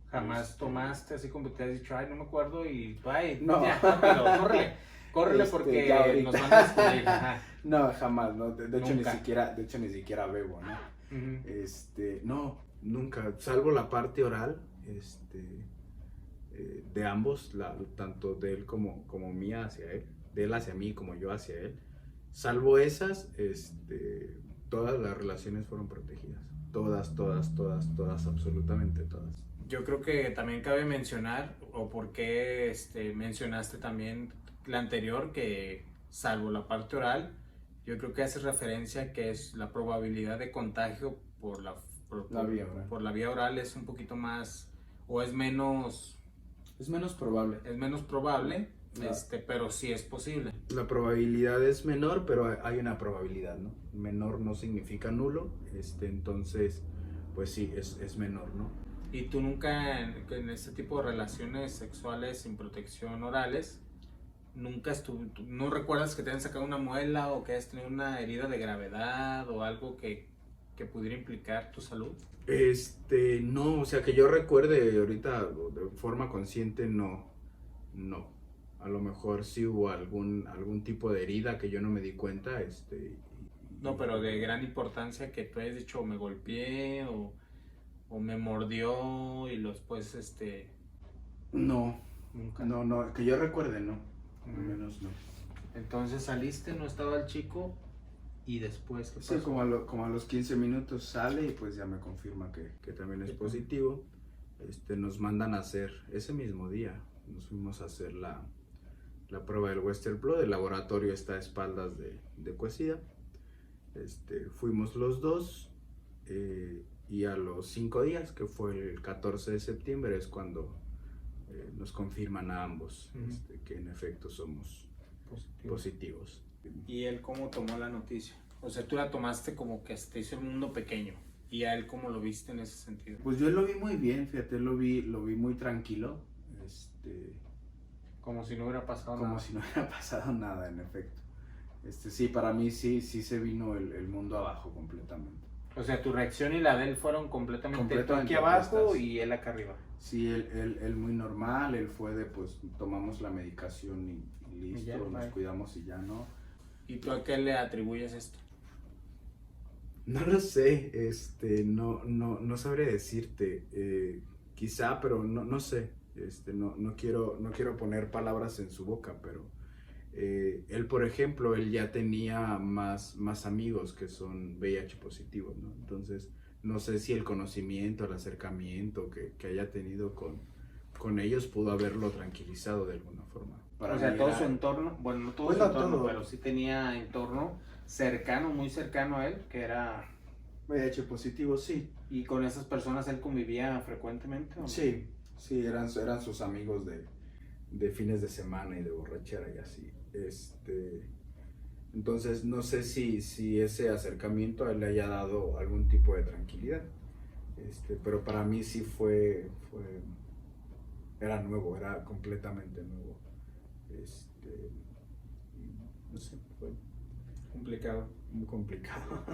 A: Jamás tomaste así como te has dicho, ay, no me acuerdo y bye,
B: no.
A: Ya, rápido, córrele porque nos van a descubrir. Ajá.
B: No, jamás, no, de hecho
A: Nunca.
B: ni siquiera bebo, ¿no? No, nunca, salvo la parte oral, de ambos, tanto de él como mía hacia él, de él hacia mí como yo hacia él, salvo esas, todas las relaciones fueron protegidas, todas, absolutamente todas.
A: Yo creo que también cabe mencionar, o por qué mencionaste también la anterior, que salvo la parte oral, yo creo que hace referencia a que es la probabilidad de contagio por la vía oral es un poquito más, o es menos...
B: Es menos probable.
A: Es menos probable, pero sí es posible.
B: La probabilidad es menor, pero hay una probabilidad, ¿no? Menor no significa nulo, entonces, pues sí, es menor, ¿no?
A: ¿Y tú nunca en este tipo de relaciones sexuales sin protección orales, no recuerdas que te hayan sacado una muela o que hayas tenido una herida de gravedad o algo que pudiera implicar tu salud?
B: No, o sea, que yo recuerde ahorita de forma consciente, no. A lo mejor sí hubo algún tipo de herida que yo no me di cuenta,
A: No, pero de gran importancia que tú hayas dicho, me golpeé o me mordió y después,
B: No,
A: nunca.
B: No, que yo recuerde, no. Al menos no.
A: Entonces saliste, no estaba el chico y después, ¿qué pasó?
B: Sí, como a los 15 minutos sale y pues ya me confirma que también es positivo. Nos mandan a hacer, ese mismo día, nos fuimos a hacer la prueba del Western Blot. El laboratorio está a espaldas de Cuesida. Fuimos los dos y a los 5 días, que fue el 14 de septiembre, es cuando nos confirman a ambos que en efecto somos positivos.
A: ¿Y él cómo tomó la noticia? O sea, tú la tomaste como que te hizo el mundo pequeño. ¿Y a él cómo lo viste en ese sentido?
B: Pues yo lo vi muy bien, fíjate, lo vi muy tranquilo.
A: Como si no hubiera pasado nada.
B: Como si no hubiera pasado nada, en efecto. Sí, para mí sí se vino el mundo abajo completamente.
A: O sea, tu reacción y la de él fueron completamente tú aquí abajo opuestas. Y él acá arriba.
B: Sí, él muy normal, él fue de pues tomamos la medicación y listo, y ya, nos cuidamos y ya no.
A: ¿Y tú a qué le atribuyes esto?
B: No lo sé, no sabré decirte, quizá, pero no sé, no quiero poner palabras en su boca, pero él, por ejemplo, él ya tenía más amigos que son VIH positivos, ¿no? Entonces, no sé si el conocimiento, el acercamiento que haya tenido con ellos pudo haberlo tranquilizado de alguna forma.
A: O sea, todo su entorno, bueno, no todo
B: Pues
A: su
B: no
A: entorno,
B: todo.
A: pero sí tenía entorno cercano, muy cercano a él, que era...
B: VIH positivo, sí.
A: ¿Y con esas personas él convivía frecuentemente? ¿O no?
B: Sí, eran sus amigos de fines de semana y de borrachera y así. Entonces no sé si ese acercamiento a él le haya dado algún tipo de tranquilidad. Pero para mí sí era nuevo, era completamente nuevo. No sé, fue
A: Complicado.
B: muy complicado.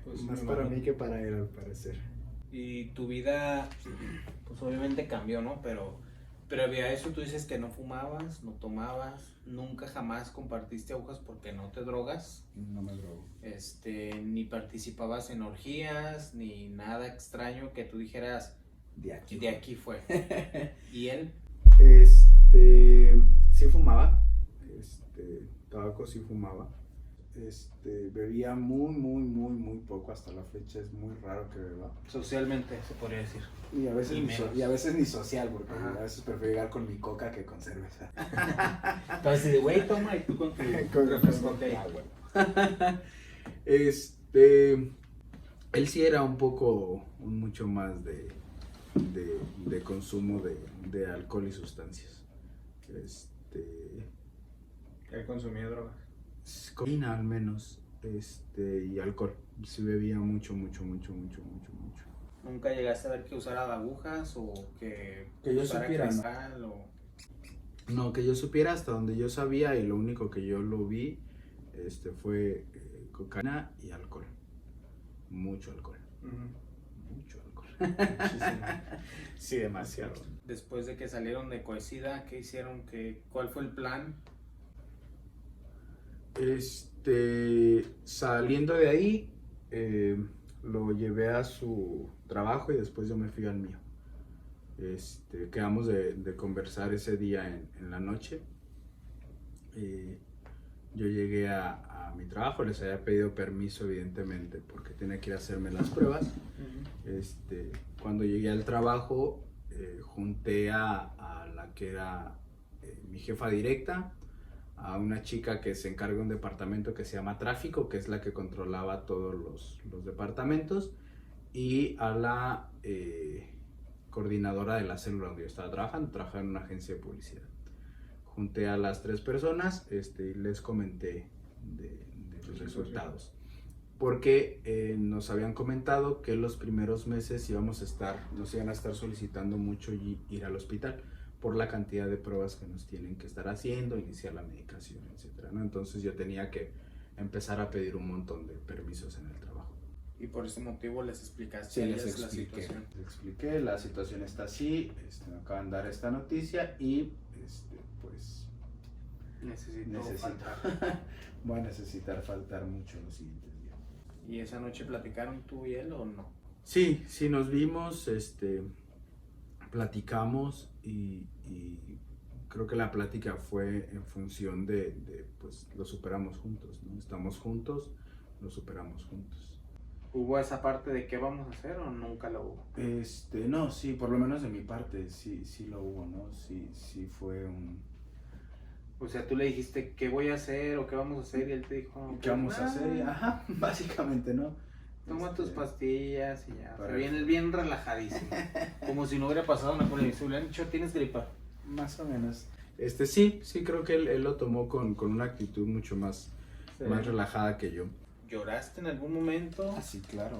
A: Pues
B: Más
A: me
B: para
A: imagino.
B: mí que para él, al parecer.
A: Y tu vida, pues obviamente cambió, ¿no? Pero previo a eso tú dices que no fumabas, no tomabas, nunca jamás compartiste agujas porque no te drogas,
B: No me drogo.
A: ni participabas en orgías, ni nada extraño que tú dijeras,
B: De aquí.
A: de aquí fue. ¿Y él?
B: Sí fumaba, tabaco sí fumaba. Bebía muy poco, hasta la fecha es muy raro que beba.
A: Socialmente, se podría decir.
B: Y a veces,
A: Y menos.
B: y a veces ni social, porque
A: Ajá.
B: a veces prefiero llegar con mi coca que con cerveza.
A: Entonces, güey, toma y tú con tu
B: Con
A: refresco, ok.
B: agua. Él sí era mucho más de consumo de alcohol y sustancias.
A: Él consumía drogas.
B: Cocaína al menos, y alcohol. Sí bebía mucho.
A: ¿Nunca llegaste a ver que usara agujas o que
B: Que yo
A: usara
B: supiera, ¿no?
A: cristal o...
B: No, que yo supiera, hasta donde yo sabía, y lo único que yo lo vi, fue cocaína y alcohol. Mucho alcohol. Mucho alcohol.
A: Muchísimo.
B: Sí, demasiado.
A: Después de que salieron de Coesida, ¿qué hicieron? ¿Cuál fue el plan?
B: Saliendo de ahí, lo llevé a su trabajo y después yo me fui al mío. Quedamos de conversar ese día en la noche. Yo llegué a mi trabajo, les había pedido permiso evidentemente porque tenía que ir a hacerme las pruebas. Cuando llegué al trabajo, junté a la que era mi jefa directa, a una chica que se encarga de un departamento que se llama tráfico, que es la que controlaba todos los departamentos, y a la coordinadora de la célula donde yo estaba trabajaba en una agencia de publicidad. Junté a las 3 personas y les comenté de los resultados. Porque nos habían comentado que los primeros meses nos iban a estar solicitando mucho ir al hospital por la cantidad de pruebas que nos tienen que estar haciendo, iniciar la medicación, etc., ¿no? Entonces yo tenía que empezar a pedir un montón de permisos en el trabajo.
A: Y por ese motivo les explicaste
B: Sí,
A: a
B: les
A: ellas la
B: expliqué.
A: situación.
B: Les expliqué, la situación está así, me acaban de dar esta noticia y pues
A: Necesito
B: necesito.
A: faltar.
B: Voy a necesitar faltar mucho los siguientes días.
A: ¿Y esa noche platicaron tú y él o no?
B: Sí, nos vimos, platicamos y creo que la plática fue en función pues lo superamos juntos, ¿no? Estamos juntos, lo superamos juntos.
A: ¿Hubo esa parte de qué vamos a hacer o nunca lo hubo?
B: No, sí, por lo menos de mi parte, sí lo hubo, ¿no? Sí fue un...
A: O sea, tú le dijiste qué voy a hacer o qué vamos a hacer y él te dijo...
B: ¿Qué vamos a hacer? Ajá, básicamente, ¿no?
A: Toma tus pastillas y ya.
B: Para-
A: Pero viene bien relajadísimo. Como si no hubiera pasado nada por el le han dicho, tienes gripa.
B: Más o menos. Sí, creo que él lo tomó con una actitud mucho más relajada que yo.
A: ¿Lloraste en algún momento?
B: Sí, claro.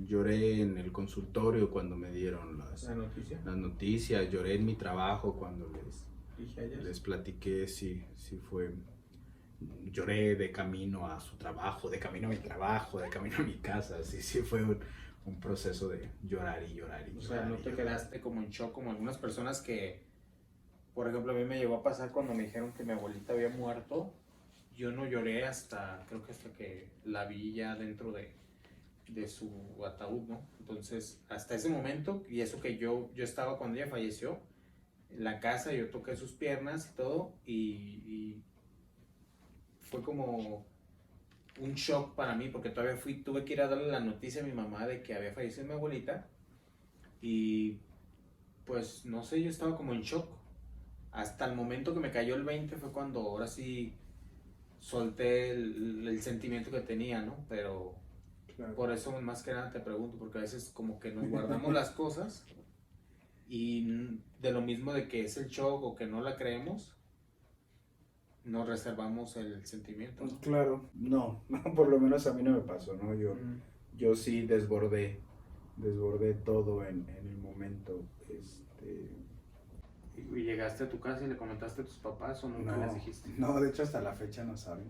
B: Lloré en el consultorio cuando me dieron las noticias, lloré en mi trabajo cuando les platiqué, sí fue. Lloré de camino a su trabajo, de camino a mi trabajo, de camino a mi casa, sí fue un proceso de llorar y llorar y llorar.
A: O sea, no te quedaste como en shock como algunas personas que, por ejemplo, a mí me llegó a pasar cuando me dijeron que mi abuelita había muerto. yo no lloré creo que hasta que la vi ya dentro de su ataúd, ¿no? Entonces, hasta ese momento, y eso que yo estaba cuando ella falleció, en la casa, yo toqué sus piernas y todo, y fue como un shock para mí, porque todavía tuve que ir a darle la noticia a mi mamá de que había fallecido mi abuelita, y pues, no sé, yo estaba como en shock. Hasta el momento que me cayó el 20 fue cuando ahora sí solté el sentimiento que tenía, ¿no? Pero claro, por eso más que nada te pregunto, porque a veces como que nos guardamos las cosas y de lo mismo de que es el shock o que no la creemos, nos reservamos el sentimiento, ¿no?
B: Claro, no, por lo menos a mí no me pasó, ¿no? Yo sí desbordé todo en el momento,
A: ¿Y llegaste a tu casa y le comentaste a tus papás o nunca les dijiste?
B: No, de hecho hasta la fecha no saben.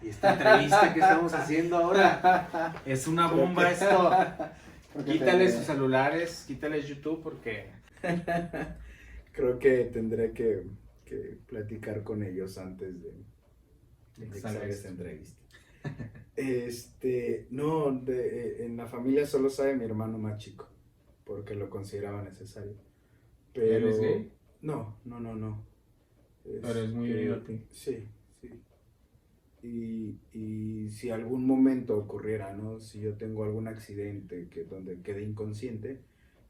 A: ¿Y esta entrevista que estamos haciendo ahora? Es una bomba esto. Quítales sus celulares, quítales YouTube porque...
B: Creo que tendré que platicar con ellos antes de que salga esta entrevista. No, en la familia solo sabe mi hermano más chico, porque lo consideraba necesario. Pero...
A: ¿Él es gay?
B: No.
A: Pero es muy unido a ti.
B: Sí. Y si algún momento ocurriera, ¿no? Si yo tengo algún accidente donde quede inconsciente,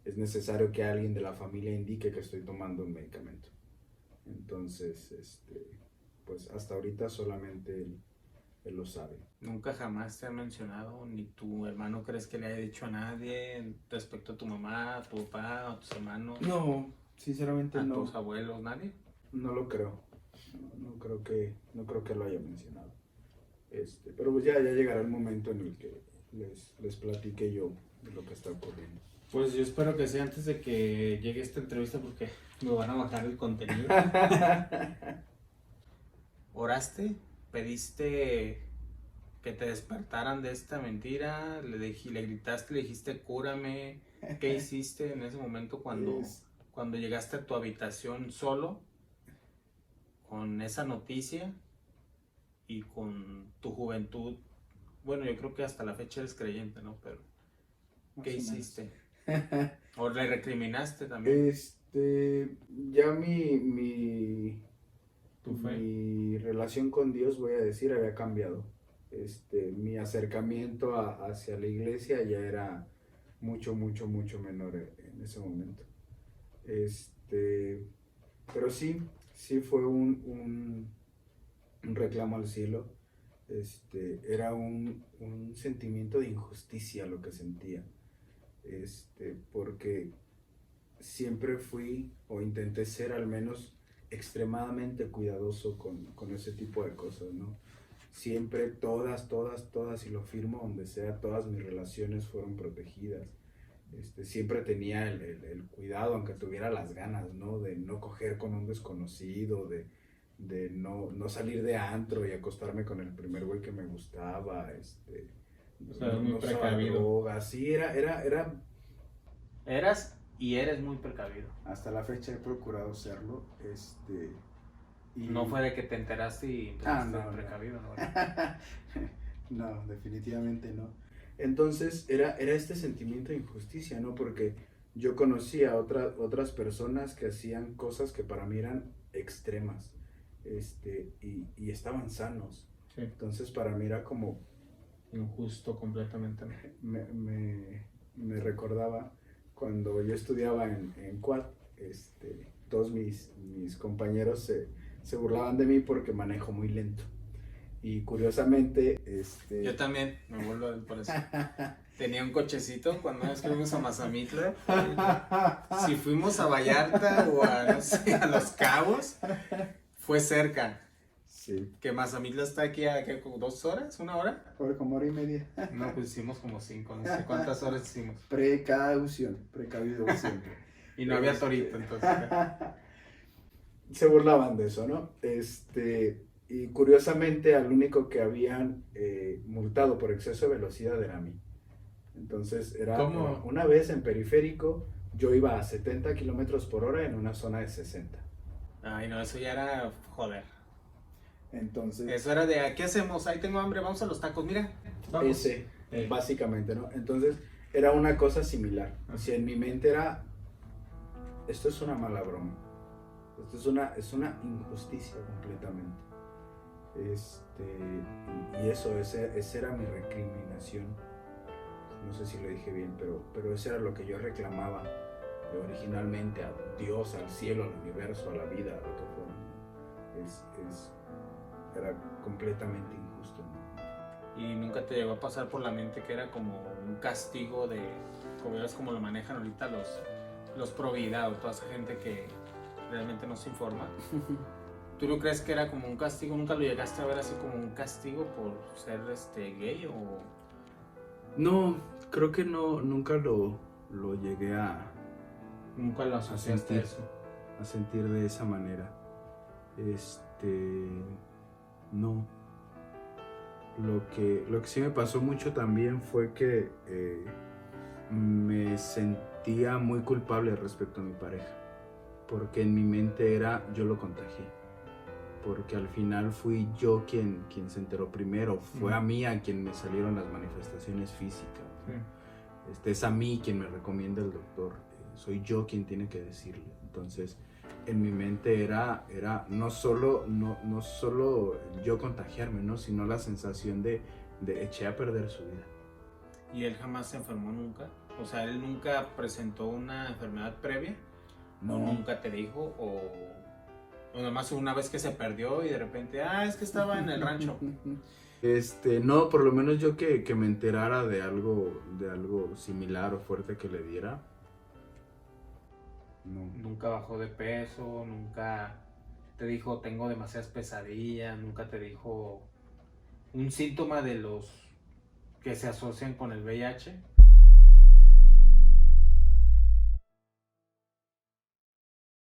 B: es necesario que alguien de la familia indique que estoy tomando un medicamento. Entonces, pues hasta ahorita solamente él lo sabe.
A: ¿Nunca jamás te ha mencionado, ni tu hermano crees que le haya dicho a nadie respecto a tu mamá, a tu papá, a tus hermanos?
B: No, sinceramente
A: ¿A
B: no.
A: tus abuelos, nadie?
B: No lo creo. No creo que lo haya mencionado. Pero pues ya llegará el momento en el que les platique yo de lo que está ocurriendo.
A: Pues yo espero que sea antes de que llegue esta entrevista porque me van a bajar el contenido. ¿Oraste? ¿Pediste que te despertaran de esta mentira? ¿Le gritaste, le dijiste cúrame? ¿Qué hiciste en ese momento cuando llegaste a tu habitación solo? Con esa noticia y con tu juventud. Bueno, yo creo que hasta la fecha eres creyente, ¿no? Pero ¿qué hiciste? ¿O le recriminaste también?
B: Ya mi
A: ¿Tu fe?
B: Mi relación con Dios, voy a decir, había cambiado. Mi acercamiento hacia la iglesia ya era mucho menor en ese momento. Pero sí fue un reclamo al cielo. Era un sentimiento de injusticia lo que sentía. Porque siempre fui o intenté ser al menos extremadamente cuidadoso con ese tipo de cosas, ¿no? Siempre todas, y lo firmo donde sea, todas mis relaciones fueron protegidas. Siempre tenía el cuidado, aunque tuviera las ganas, ¿no? De no coger con un desconocido, de no salir de antro y acostarme con el primer güey que me gustaba,
A: O sea, muy
B: no usaba
A: precavido.
B: drogas. Sí, era...
A: Eras y eres muy precavido.
B: Hasta la fecha he procurado serlo, y...
A: No fue de que te enteraste y empezaste
B: no,
A: precavido, ¿no?
B: No, definitivamente no. Entonces era este sentimiento de injusticia, ¿no? Porque yo conocía a otras personas que hacían cosas que para mí eran extremas, y estaban sanos.
A: Sí.
B: Entonces para mí era como...
A: Injusto completamente.
B: Me recordaba cuando yo estudiaba en Quad, todos mis compañeros se burlaban de mí porque manejo muy lento. Y curiosamente,
A: Yo también me vuelvo a ver por eso. Tenía un cochecito cuando nos fuimos a Mazamitla. Si fuimos a Vallarta o no sé, a Los Cabos, fue cerca.
B: Sí.
A: Que Mazamitla está aquí a ¿qué, como 2 horas, 1 hora?
B: Como hora y media.
A: No, pues hicimos como 5, no sé cuántas horas hicimos.
B: Precavido siempre.
A: Y no había torito, entonces.
B: Se burlaban de eso, ¿no? Y curiosamente al único que habían multado por exceso de velocidad era a mí. Entonces era una vez en periférico, yo iba a 70 kilómetros por hora en una zona de 60.
A: Ay, no, eso ya era joder.
B: Entonces,
A: Eso era de, ¿qué hacemos? Ahí tengo hambre, vamos a los tacos, mira. Vamos.
B: ese, básicamente, ¿no? Entonces, era una cosa similar. Si en mi mente era, esto es una mala broma, esto es una injusticia completamente. Y eso, esa era mi recriminación. No sé si lo dije bien, pero eso era lo que yo reclamaba originalmente a Dios, al cielo, al universo, a la vida, a lo que fuera. Era completamente injusto, ¿no?
A: Y nunca te llegó a pasar por la mente que era como un castigo de, como ves como lo manejan ahorita los pro vida o toda esa gente que realmente no se informa. ¿Tú no crees que era como un castigo? ¿Nunca lo llegaste a ver así como un castigo por ser gay o...?
B: No, creo que no, nunca lo llegué
A: Nunca lo asociaste a eso.
B: a sentir de esa manera. No. Lo que sí me pasó mucho también fue que me sentía muy culpable respecto a mi pareja, porque en mi mente era, yo lo contagié, porque al final fui yo quien se enteró primero, fue a mí a quien me salieron las manifestaciones físicas. Es a mí quien me recomienda el doctor, soy yo quien tiene que decirle. Entonces en mi mente era no solo yo contagiarme, ¿no? Sino la sensación de eché a perder su vida.
A: ¿Y él jamás se enfermó nunca? O sea, ¿él nunca presentó una enfermedad previa?
B: No.
A: ¿O nunca te dijo? ¿O nomás una vez que se perdió y de repente, es que estaba en el rancho?
B: No, por lo menos yo que me enterara de algo similar o fuerte que le diera. No.
A: Nunca bajó de peso, nunca te dijo tengo demasiadas pesadillas, nunca te dijo un síntoma de los que se asocian con el VIH.